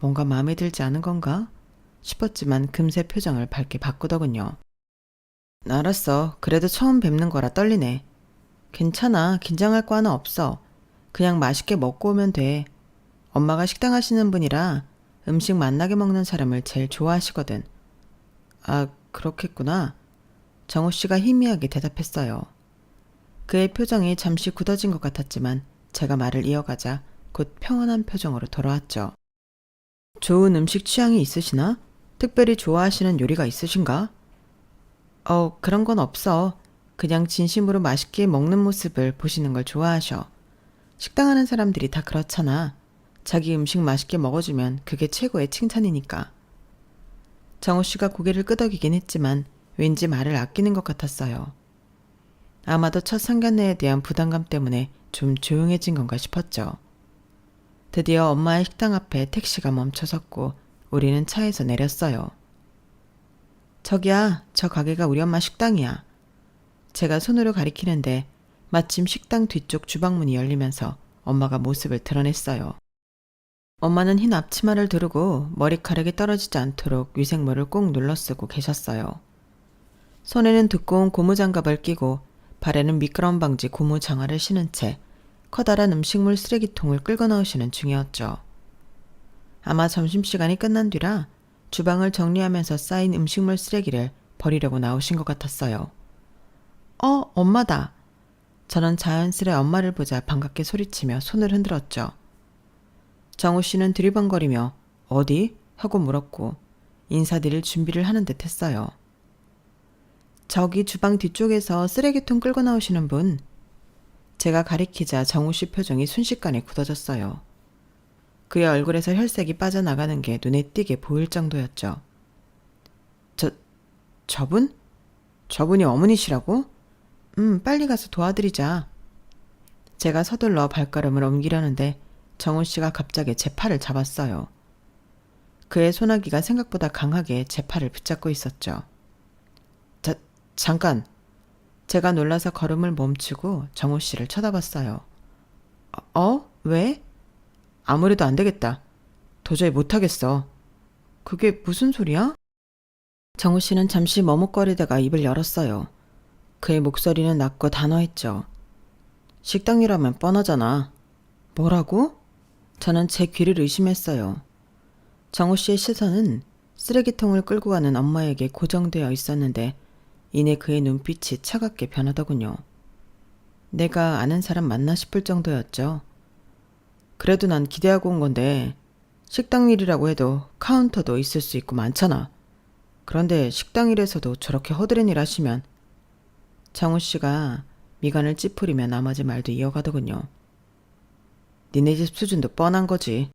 S1: 뭔가 마음에 들지 않은 건가? 싶었지만 금세 표정을 밝게 바꾸더군요. 알았어. 그래도 처음 뵙는 거라 떨리네. 괜찮아. 긴장할 거 하나 없어. 그냥 맛있게 먹고 오면 돼. 엄마가 식당 하시는 분이라 음식 맛나게 먹는 사람을 제일 좋아하시거든. 아, 그렇겠구나. 정우 씨가 희미하게 대답했어요. 그의 표정이 잠시 굳어진 것 같았지만 제가 말을 이어가자 곧 평온한 표정으로 돌아왔죠. 좋은 음식 취향이 있으시나? 특별히 좋아하시는 요리가 있으신가? 그런 건 없어. 그냥 진심으로 맛있게 먹는 모습을 보시는 걸 좋아하셔. 식당 하는 사람들이 다 그렇잖아. 자기 음식 맛있게 먹어주면 그게 최고의 칭찬이니까. 정우 씨가 고개를 끄덕이긴 했지만 왠지 말을 아끼는 것 같았어요. 아마도 첫 상견례에 대한 부담감 때문에 좀 조용해진 건가 싶었죠. 드디어 엄마의 식당 앞에 택시가 멈춰섰고 우리는 차에서 내렸어요. 저기야, 저 가게가 우리 엄마 식당이야. 제가 손으로 가리키는데 마침 식당 뒤쪽 주방문이 열리면서 엄마가 모습을 드러냈어요. 엄마는 흰 앞치마를 두르고 머리카락이 떨어지지 않도록 위생모를 꼭 눌러쓰고 계셨어요. 손에는 두꺼운 고무장갑을 끼고 발에는 미끄럼 방지 고무 장화를 신은 채 커다란 음식물 쓰레기통을 끌고 나오시는 중이었죠. 아마 점심시간이 끝난 뒤라 주방을 정리하면서 쌓인 음식물 쓰레기를 버리려고 나오신 것 같았어요. 엄마다. 저는 자연스레 엄마를 보자 반갑게 소리치며 손을 흔들었죠. 정우 씨는 두리번거리며 어디? 하고 물었고 인사드릴 준비를 하는 듯 했어요. 저기 주방 뒤쪽에서 쓰레기통 끌고 나오시는 분. 제가 가리키자 정우 씨 표정이 순식간에 굳어졌어요. 그의 얼굴에서 혈색이 빠져나가는 게 눈에 띄게 보일 정도였죠. 저분? 저분이 어머니시라고? 빨리 가서 도와드리자. 제가 서둘러 발걸음을 옮기려는데 정우 씨가 갑자기 제 팔을 잡았어요. 그의 소나기가 생각보다 강하게 제 팔을 붙잡고 있었죠. 잠깐. 제가 놀라서 걸음을 멈추고 정우 씨를 쳐다봤어요. 왜? 아무래도 안 되겠다. 도저히 못하겠어. 그게 무슨 소리야? 정우 씨는 잠시 머뭇거리다가 입을 열었어요. 그의 목소리는 낮고 단호했죠. 식당이라면 뻔하잖아. 뭐라고? 저는 제 귀를 의심했어요. 정우 씨의 시선은 쓰레기통을 끌고 가는 엄마에게 고정되어 있었는데 이내 그의 눈빛이 차갑게 변하더군요. 내가 아는 사람 맞나 싶을 정도였죠. 그래도 난 기대하고 온 건데 식당 일이라고 해도 카운터도 있을 수 있고 많잖아. 그런데 식당 일에서도 저렇게 허드렛 일 하시면 정우 씨가 미간을 찌푸리며 나머지 말도 이어가더군요. 니네 집 수준도 뻔한 거지.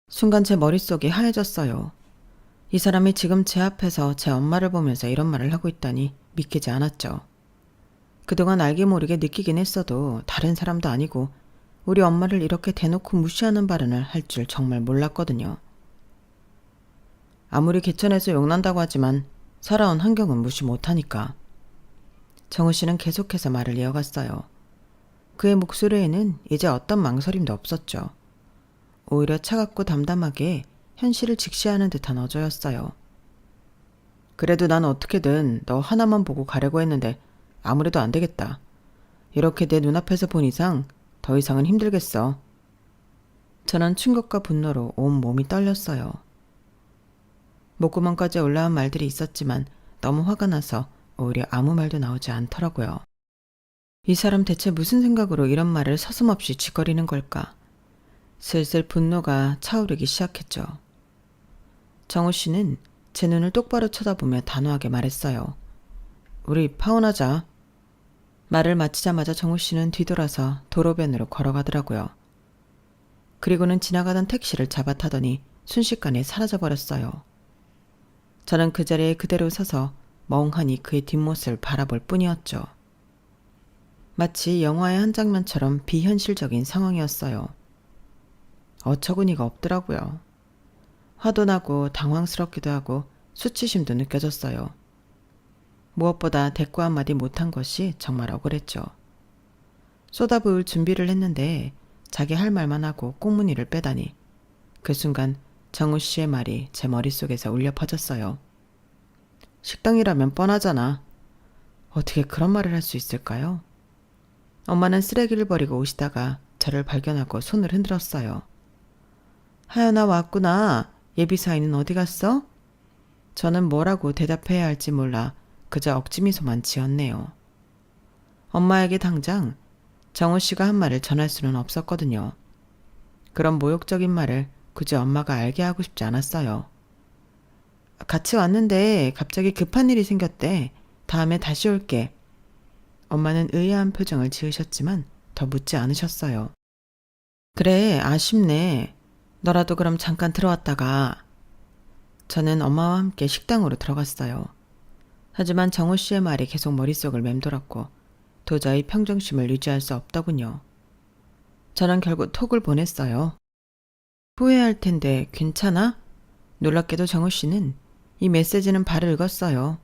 S1: 순간 제 머릿속이 하얘졌어요. 이 사람이 지금 제 앞에서 제 엄마를 보면서 이런 말을 하고 있다니 믿기지 않았죠. 그동안 알게 모르게 느끼긴 했어도 다른 사람도 아니고 우리 엄마를 이렇게 대놓고 무시하는 발언을 할 줄 정말 몰랐거든요. 아무리 개천에서 용난다고 하지만 살아온 환경은 무시 못하니까. 정우 씨는 계속해서 말을 이어갔어요. 그의 목소리에는 이제 어떤 망설임도 없었죠. 오히려 차갑고 담담하게 현실을 직시하는 듯한 어조였어요. 그래도 난 어떻게든 너 하나만 보고 가려고 했는데 아무래도 안 되겠다. 이렇게 내 눈앞에서 본 이상 더 이상은 힘들겠어. 저는 충격과 분노로 온 몸이 떨렸어요. 목구멍까지 올라온 말들이 있었지만 너무 화가 나서 오히려 아무 말도 나오지 않더라고요. 이 사람 대체 무슨 생각으로 이런 말을 서슴없이 쥐거리는 걸까? 슬슬 분노가 차오르기 시작했죠. 정우 씨는 제 눈을 똑바로 쳐다보며 단호하게 말했어요. 우리 파혼하자. 말을 마치자마자 정우 씨는 뒤돌아서 도로변으로 걸어가더라고요. 그리고는 지나가던 택시를 잡아타더니 순식간에 사라져버렸어요. 저는 그 자리에 그대로 서서 멍하니 그의 뒷모습을 바라볼 뿐이었죠. 마치 영화의 한 장면처럼 비현실적인 상황이었어요. 어처구니가 없더라고요. 화도 나고 당황스럽기도 하고 수치심도 느껴졌어요. 무엇보다 대꾸 한마디 못한 것이 정말 억울했죠. 쏟아부을 준비를 했는데 자기 할 말만 하고 꽁무니를 빼다니 그 순간 정우 씨의 말이 제 머릿속에서 울려 퍼졌어요. 식당이라면 뻔하잖아. 어떻게 그런 말을 할 수 있을까요? 엄마는 쓰레기를 버리고 오시다가 저를 발견하고 손을 흔들었어요. 하연아 왔구나. 예비사위는 어디 갔어? 저는 뭐라고 대답해야 할지 몰라 그저 억지미소만 지었네요. 엄마에게 당장 정우 씨가 한 말을 전할 수는 없었거든요. 그런 모욕적인 말을 굳이 엄마가 알게 하고 싶지 않았어요. 같이 왔는데 갑자기 급한 일이 생겼대. 다음에 다시 올게. 엄마는 의아한 표정을 지으셨지만 더 묻지 않으셨어요. 그래, 아쉽네. 너라도 그럼 잠깐 들어왔다가. 저는 엄마와 함께 식당으로 들어갔어요. 하지만 정우 씨의 말이 계속 머릿속을 맴돌았고 도저히 평정심을 유지할 수 없더군요. 저는 결국 톡을 보냈어요. 후회할 텐데 괜찮아? 놀랍게도 정우 씨는 이 메시지는 바로 읽었어요.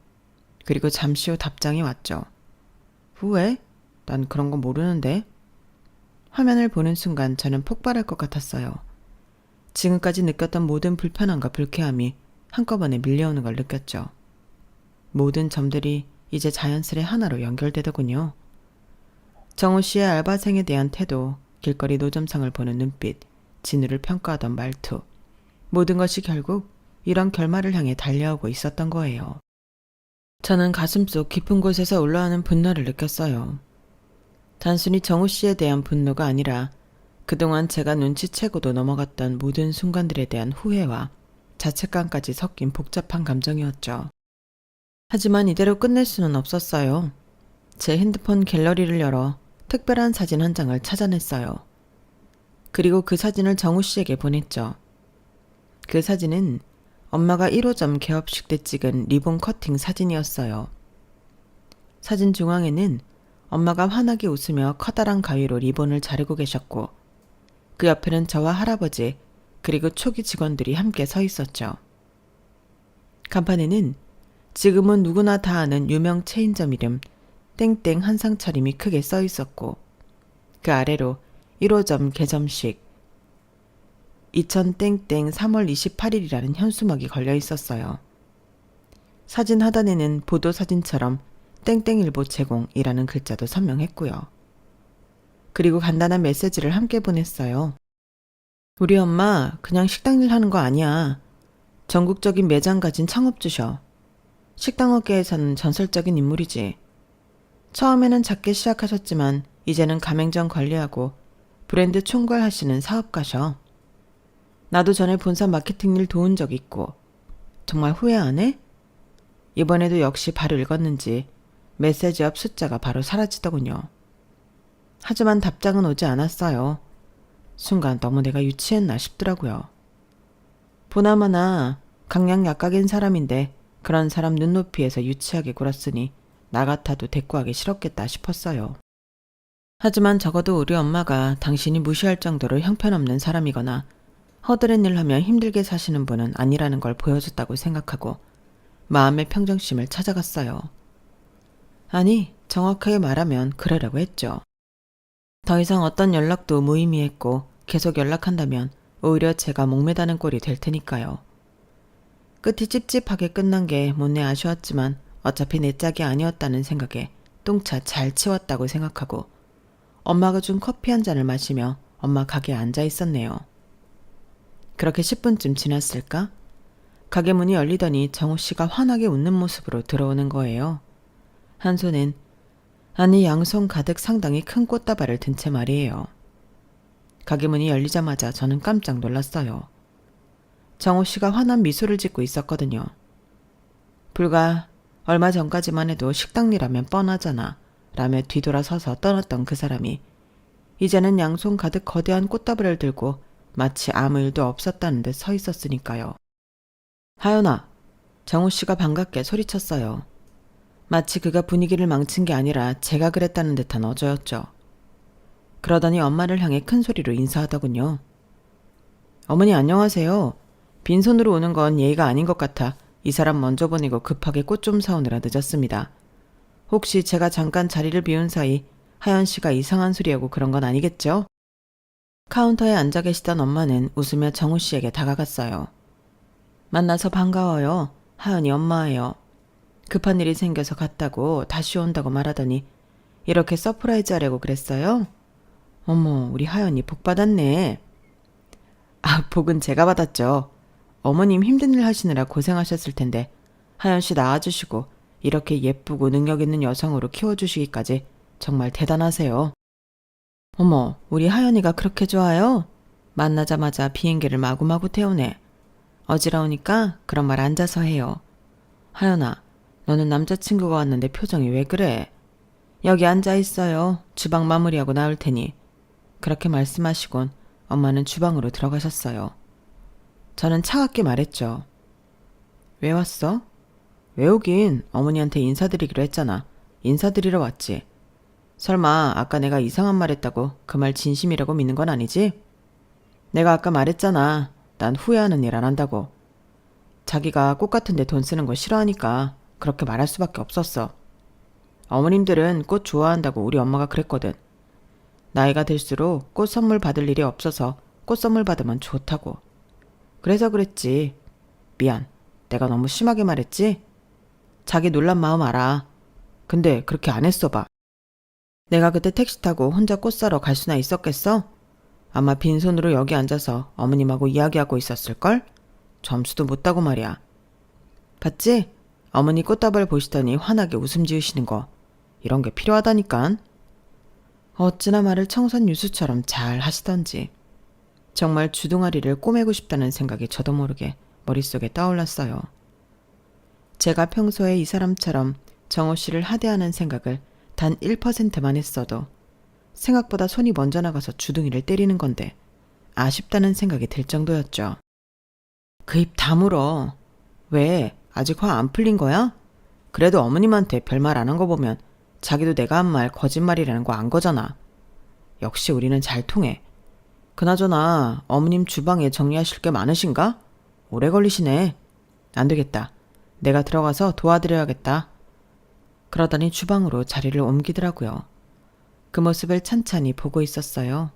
S1: 그리고 잠시 후 답장이 왔죠. 후회? 난 그런 거 모르는데. 화면을 보는 순간 저는 폭발할 것 같았어요. 지금까지 느꼈던 모든 불편함과 불쾌함이 한꺼번에 밀려오는 걸 느꼈죠. 모든 점들이 이제 자연스레 하나로 연결되더군요. 정우 씨의 알바생에 대한 태도, 길거리 노점상을 보는 눈빛, 진우를 평가하던 말투, 모든 것이 결국 이런 결말을 향해 달려오고 있었던 거예요. 저는 가슴속 깊은 곳에서 올라오는 분노를 느꼈어요. 단순히 정우 씨에 대한 분노가 아니라 그동안 제가 눈치채고도 넘어갔던 모든 순간들에 대한 후회와 자책감까지 섞인 복잡한 감정이었죠. 하지만 이대로 끝낼 수는 없었어요. 제 핸드폰 갤러리를 열어 특별한 사진 한 장을 찾아냈어요. 그리고 그 사진을 정우 씨에게 보냈죠. 그 사진은 엄마가 1호점 개업식 때 찍은 리본 커팅 사진이었어요. 사진 중앙에는 엄마가 환하게 웃으며 커다란 가위로 리본을 자르고 계셨고 그 옆에는 저와 할아버지 그리고 초기 직원들이 함께 서 있었죠. 간판에는 지금은 누구나 다 아는 유명 체인점 이름 땡땡 한상 차림이 크게 써 있었고 그 아래로 1호점 개점식 2000땡땡 3월 28일이라는 현수막이 걸려 있었어요. 사진 하단에는 보도 사진처럼 땡땡일보 제공이라는 글자도 선명했고요. 그리고 간단한 메시지를 함께 보냈어요. 우리 엄마 그냥 식당 일 하는 거 아니야. 전국적인 매장 가진 창업주셔. 식당업계에서는 전설적인 인물이지. 처음에는 작게 시작하셨지만 이제는 가맹점 관리하고 브랜드 총괄하시는 사업가셔. 나도 전에 본사 마케팅 일 도운 적 있고. 정말 후회 안 해? 이번에도 역시 바로 읽었는지 메시지 옆 숫자가 바로 사라지더군요. 하지만 답장은 오지 않았어요. 순간 너무 내가 유치했나 싶더라고요. 보나마나 강약 약각인 사람인데 그런 사람 눈높이에서 유치하게 굴었으니 나 같아도 대꾸하기 싫었겠다 싶었어요. 하지만 적어도 우리 엄마가 당신이 무시할 정도로 형편없는 사람이거나 허드렛 일 하며 힘들게 사시는 분은 아니라는 걸 보여줬다고 생각하고 마음의 평정심을 찾아갔어요. 아니, 정확하게 말하면 그러려고 했죠. 더 이상 어떤 연락도 무의미했고 계속 연락한다면 오히려 제가 목매다는 꼴이 될 테니까요. 끝이 찝찝하게 끝난 게 못내 아쉬웠지만 어차피 내 짝이 아니었다는 생각에 똥차 잘 치웠다고 생각하고 엄마가 준 커피 한 잔을 마시며 엄마 가게에 앉아 있었네요. 그렇게 10분쯤 지났을까? 가게 문이 열리더니 정우 씨가 환하게 웃는 모습으로 들어오는 거예요. 한 손엔 아니 양손 가득 상당히 큰 꽃다발을 든 채 말이에요. 가게 문이 열리자마자 저는 깜짝 놀랐어요. 정우 씨가 환한 미소를 짓고 있었거든요. 불과 얼마 전까지만 해도 식당 일하면 뻔하잖아 라며 뒤돌아서서 떠났던 그 사람이 이제는 양손 가득 거대한 꽃다발을 들고 마치 아무 일도 없었다는 듯 서 있었으니까요. 하연아, 정우 씨가 반갑게 소리쳤어요. 마치 그가 분위기를 망친 게 아니라 제가 그랬다는 듯한 어조였죠. 그러더니 엄마를 향해 큰 소리로 인사하더군요. 어머니 안녕하세요. 빈손으로 오는 건 예의가 아닌 것 같아 이 사람 먼저 보내고 급하게 꽃 좀 사오느라 늦었습니다. 혹시 제가 잠깐 자리를 비운 사이 하연 씨가 이상한 소리하고 그런 건 아니겠죠? 카운터에 앉아 계시던 엄마는 웃으며 정우 씨에게 다가갔어요. 만나서 반가워요. 하연이 엄마예요. 급한 일이 생겨서 갔다고 다시 온다고 말하더니 이렇게 서프라이즈 하려고 그랬어요? 어머, 우리 하연이 복 받았네. 아, 복은 제가 받았죠. 어머님 힘든 일 하시느라 고생하셨을 텐데 하연 씨 낳아주시고 이렇게 예쁘고 능력 있는 여성으로 키워주시기까지 정말 대단하세요. 어머, 우리 하연이가 그렇게 좋아요? 만나자마자 비행기를 마구마구 태우네. 어지러우니까 그런 말 앉아서 해요. 하연아, 너는 남자친구가 왔는데 표정이 왜 그래? 여기 앉아 있어요. 주방 마무리하고 나올 테니. 그렇게 말씀하시곤 엄마는 주방으로 들어가셨어요. 저는 차갑게 말했죠. 왜 왔어? 왜 오긴 어머니한테 인사드리기로 했잖아. 인사드리러 왔지. 설마 아까 내가 이상한 말 했다고 그 말 진심이라고 믿는 건 아니지? 내가 아까 말했잖아. 난 후회하는 일 안 한다고. 자기가 꽃 같은데 돈 쓰는 거 싫어하니까 그렇게 말할 수밖에 없었어. 어머님들은 꽃 좋아한다고 우리 엄마가 그랬거든. 나이가 들수록 꽃 선물 받을 일이 없어서 꽃 선물 받으면 좋다고. 그래서 그랬지. 미안. 내가 너무 심하게 말했지? 자기 놀란 마음 알아. 근데 그렇게 안 했어 봐. 내가 그때 택시 타고 혼자 꽃 사러 갈 수나 있었겠어? 아마 빈손으로 여기 앉아서 어머님하고 이야기하고 있었을걸? 점수도 못 따고 말이야. 봤지? 어머니 꽃다발 보시더니 환하게 웃음 지으시는 거. 이런 게 필요하다니깐. 어찌나 말을 청산유수처럼 잘 하시던지. 정말 주둥아리를 꼬매고 싶다는 생각이 저도 모르게 머릿속에 떠올랐어요. 제가 평소에 이 사람처럼 정호 씨를 하대하는 생각을 단 1%만 했어도 생각보다 손이 먼저 나가서 주둥이를 때리는 건데 아쉽다는 생각이 들 정도였죠. 그 입 다물어. 왜? 아직 화 안 풀린 거야? 그래도 어머님한테 별말 안 한 거 보면 자기도 내가 한 말 거짓말이라는 거 안 거잖아. 역시 우리는 잘 통해. 그나저나 어머님 주방에 정리하실 게 많으신가? 오래 걸리시네. 안 되겠다. 내가 들어가서 도와드려야겠다. 그러더니 주방으로 자리를 옮기더라고요. 그 모습을 찬찬히 보고 있었어요.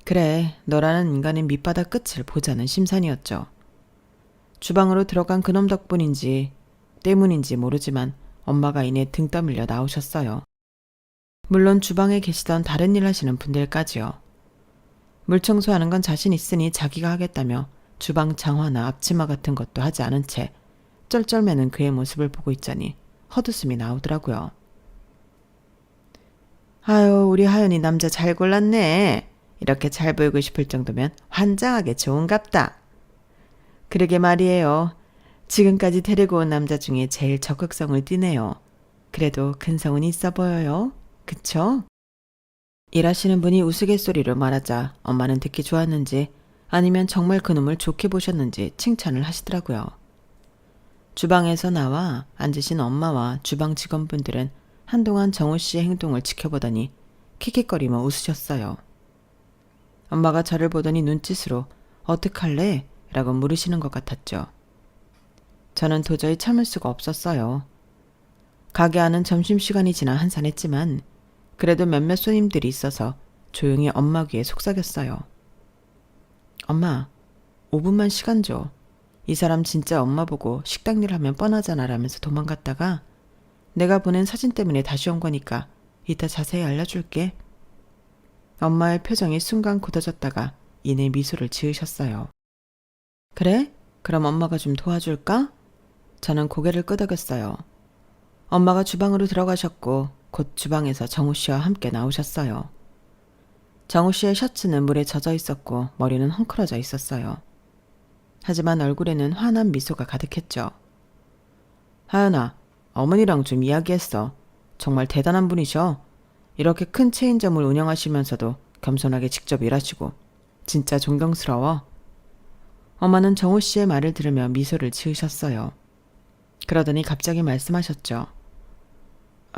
S1: 그래, 너라는 인간의 밑바닥 끝을 보자는 심산이었죠. 주방으로 들어간 그놈 덕분인지 때문인지 모르지만 엄마가 이내 등 떠밀려 나오셨어요. 물론 주방에 계시던 다른 일 하시는 분들까지요. 물 청소하는 건 자신 있으니 자기가 하겠다며 주방 장화나 앞치마 같은 것도 하지 않은 채 쩔쩔매는 그의 모습을 보고 있자니 헛웃음이 나오더라고요. 아유, 우리 하연이 남자 잘 골랐네. 이렇게 잘 보이고 싶을 정도면 환장하게 좋은갑다. 그러게 말이에요. 지금까지 데리고 온 남자 중에 제일 적극성을 띠네요. 그래도 근성은 있어 보여요. 그쵸? 일하시는 분이 우스갯소리로 말하자 엄마는 듣기 좋았는지 아니면 정말 그놈을 좋게 보셨는지 칭찬을 하시더라고요. 주방에서 나와 앉으신 엄마와 주방 직원분들은 한동안 정우 씨의 행동을 지켜보더니 킥킥거리며 웃으셨어요. 엄마가 저를 보더니 눈짓으로 어떡할래? 라고 물으시는 것 같았죠. 저는 도저히 참을 수가 없었어요. 가게 안은 점심시간이 지나 한산했지만 그래도 몇몇 손님들이 있어서 조용히 엄마 귀에 속삭였어요. 엄마, 5분만 시간 줘. 이 사람 진짜 엄마 보고 식당 일 하면 뻔하잖아 라면서 도망갔다가 내가 보낸 사진 때문에 다시 온 거니까 이따 자세히 알려줄게. 엄마의 표정이 순간 굳어졌다가 이내 미소를 지으셨어요. 그래? 그럼 엄마가 좀 도와줄까? 저는 고개를 끄덕였어요. 엄마가 주방으로 들어가셨고 곧 주방에서 정우 씨와 함께 나오셨어요. 정우 씨의 셔츠는 물에 젖어 있었고 머리는 헝클어져 있었어요. 하지만 얼굴에는 환한 미소가 가득했죠. 하연아, 어머니랑 좀 이야기했어. 정말 대단한 분이셔. 이렇게 큰 체인점을 운영하시면서도 겸손하게 직접 일하시고 진짜 존경스러워. 엄마는 정우 씨의 말을 들으며 미소를 지으셨어요. 그러더니 갑자기 말씀하셨죠.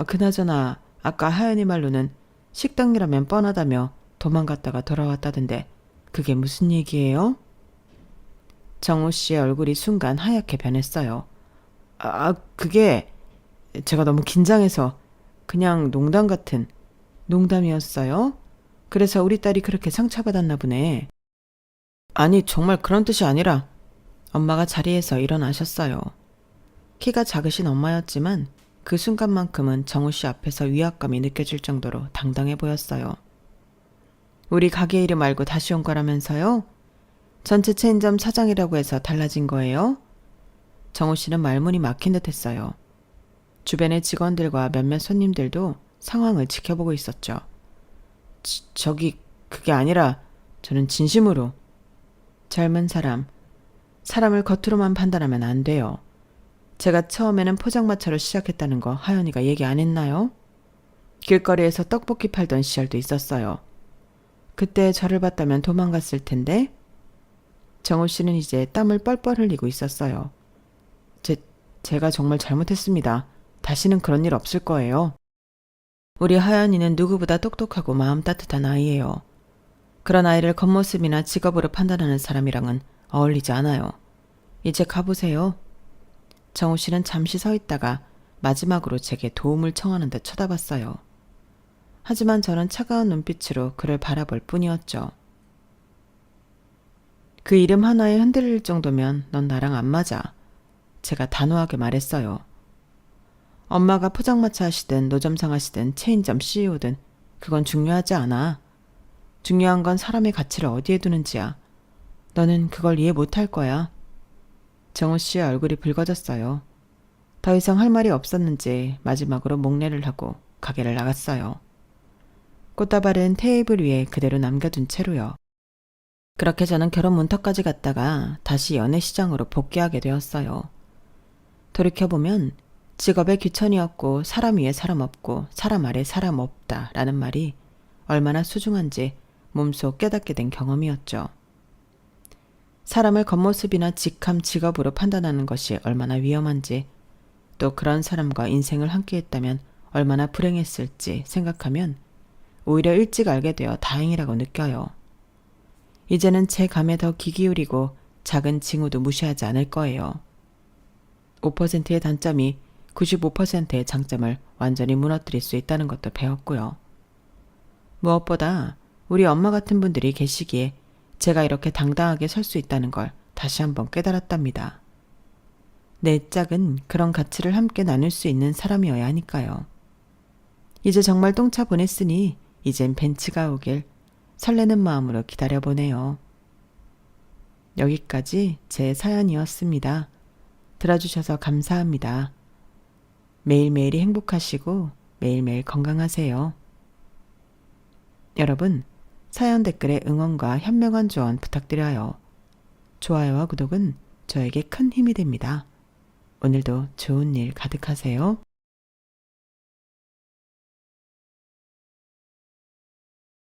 S1: 그나저나 아까 하연이 말로는 식당이라면 뻔하다며 도망갔다가 돌아왔다던데 그게 무슨 얘기예요? 정우 씨의 얼굴이 순간 하얗게 변했어요. 그게 제가 너무 긴장해서 그냥 농담 같은 농담이었어요? 그래서 우리 딸이 그렇게 상처받았나 보네. 아니, 정말 그런 뜻이 아니라 엄마가 자리에서 일어나셨어요. 키가 작으신 엄마였지만 그 순간만큼은 정우 씨 앞에서 위압감이 느껴질 정도로 당당해 보였어요. 우리 가게 이름 알고 다시 온 거라면서요? 전체 체인점 사장이라고 해서 달라진 거예요? 정우 씨는 말문이 막힌 듯 했어요. 주변의 직원들과 몇몇 손님들도 상황을 지켜보고 있었죠. 저기 그게 아니라 저는 진심으로. 젊은 사람을 겉으로만 판단하면 안 돼요. 제가 처음에는 포장마차로 시작했다는 거 하연이가 얘기 안 했나요? 길거리에서 떡볶이 팔던 시절도 있었어요. 그때 저를 봤다면 도망갔을 텐데. 정우 씨는 이제 땀을 뻘뻘 흘리고 있었어요. 제가 정말 잘못했습니다. 다시는 그런 일 없을 거예요. 우리 하연이는 누구보다 똑똑하고 마음 따뜻한 아이예요. 그런 아이를 겉모습이나 직업으로 판단하는 사람이랑은 어울리지 않아요. 이제 가보세요. 정우 씨는 잠시 서 있다가 마지막으로 제게 도움을 청하는 듯 쳐다봤어요. 하지만 저는 차가운 눈빛으로 그를 바라볼 뿐이었죠. 그 이름 하나에 흔들릴 정도면 넌 나랑 안 맞아. 제가 단호하게 말했어요. 엄마가 포장마차 하시든 노점상 하시든 체인점 CEO든 그건 중요하지 않아. 중요한 건 사람의 가치를 어디에 두는지야. 너는 그걸 이해 못할 거야. 정우 씨의 얼굴이 붉어졌어요. 더 이상 할 말이 없었는지 마지막으로 목례를 하고 가게를 나갔어요. 꽃다발은 테이블 위에 그대로 남겨둔 채로요. 그렇게 저는 결혼 문턱까지 갔다가 다시 연애시장으로 복귀하게 되었어요. 돌이켜보면 직업의 귀천이었고 사람 위에 사람 없고 사람 아래 사람 없다 라는 말이 얼마나 소중한지 몸소 깨닫게 된 경험이었죠. 사람을 겉모습이나 직함, 직업으로 판단하는 것이 얼마나 위험한지, 또 그런 사람과 인생을 함께했다면 얼마나 불행했을지 생각하면 오히려 일찍 알게 되어 다행이라고 느껴요. 이제는 제 감에 더 귀 기울이고 작은 징후도 무시하지 않을 거예요. 5%의 단점이 95%의 장점을 완전히 무너뜨릴 수 있다는 것도 배웠고요. 무엇보다 우리 엄마 같은 분들이 계시기에 제가 이렇게 당당하게 설 수 있다는 걸 다시 한번 깨달았답니다. 내 짝은 그런 가치를 함께 나눌 수 있는 사람이어야 하니까요. 이제 정말 똥차 보냈으니 이젠 벤츠가 오길 설레는 마음으로 기다려보네요. 여기까지 제 사연이었습니다. 들어주셔서 감사합니다. 매일매일이 행복하시고 매일매일 건강하세요. 여러분, 사연 댓글에 응원과 현명한 조언 부탁드려요. 좋아요와 구독은 저에게 큰 힘이 됩니다. 오늘도 좋은 일 가득하세요.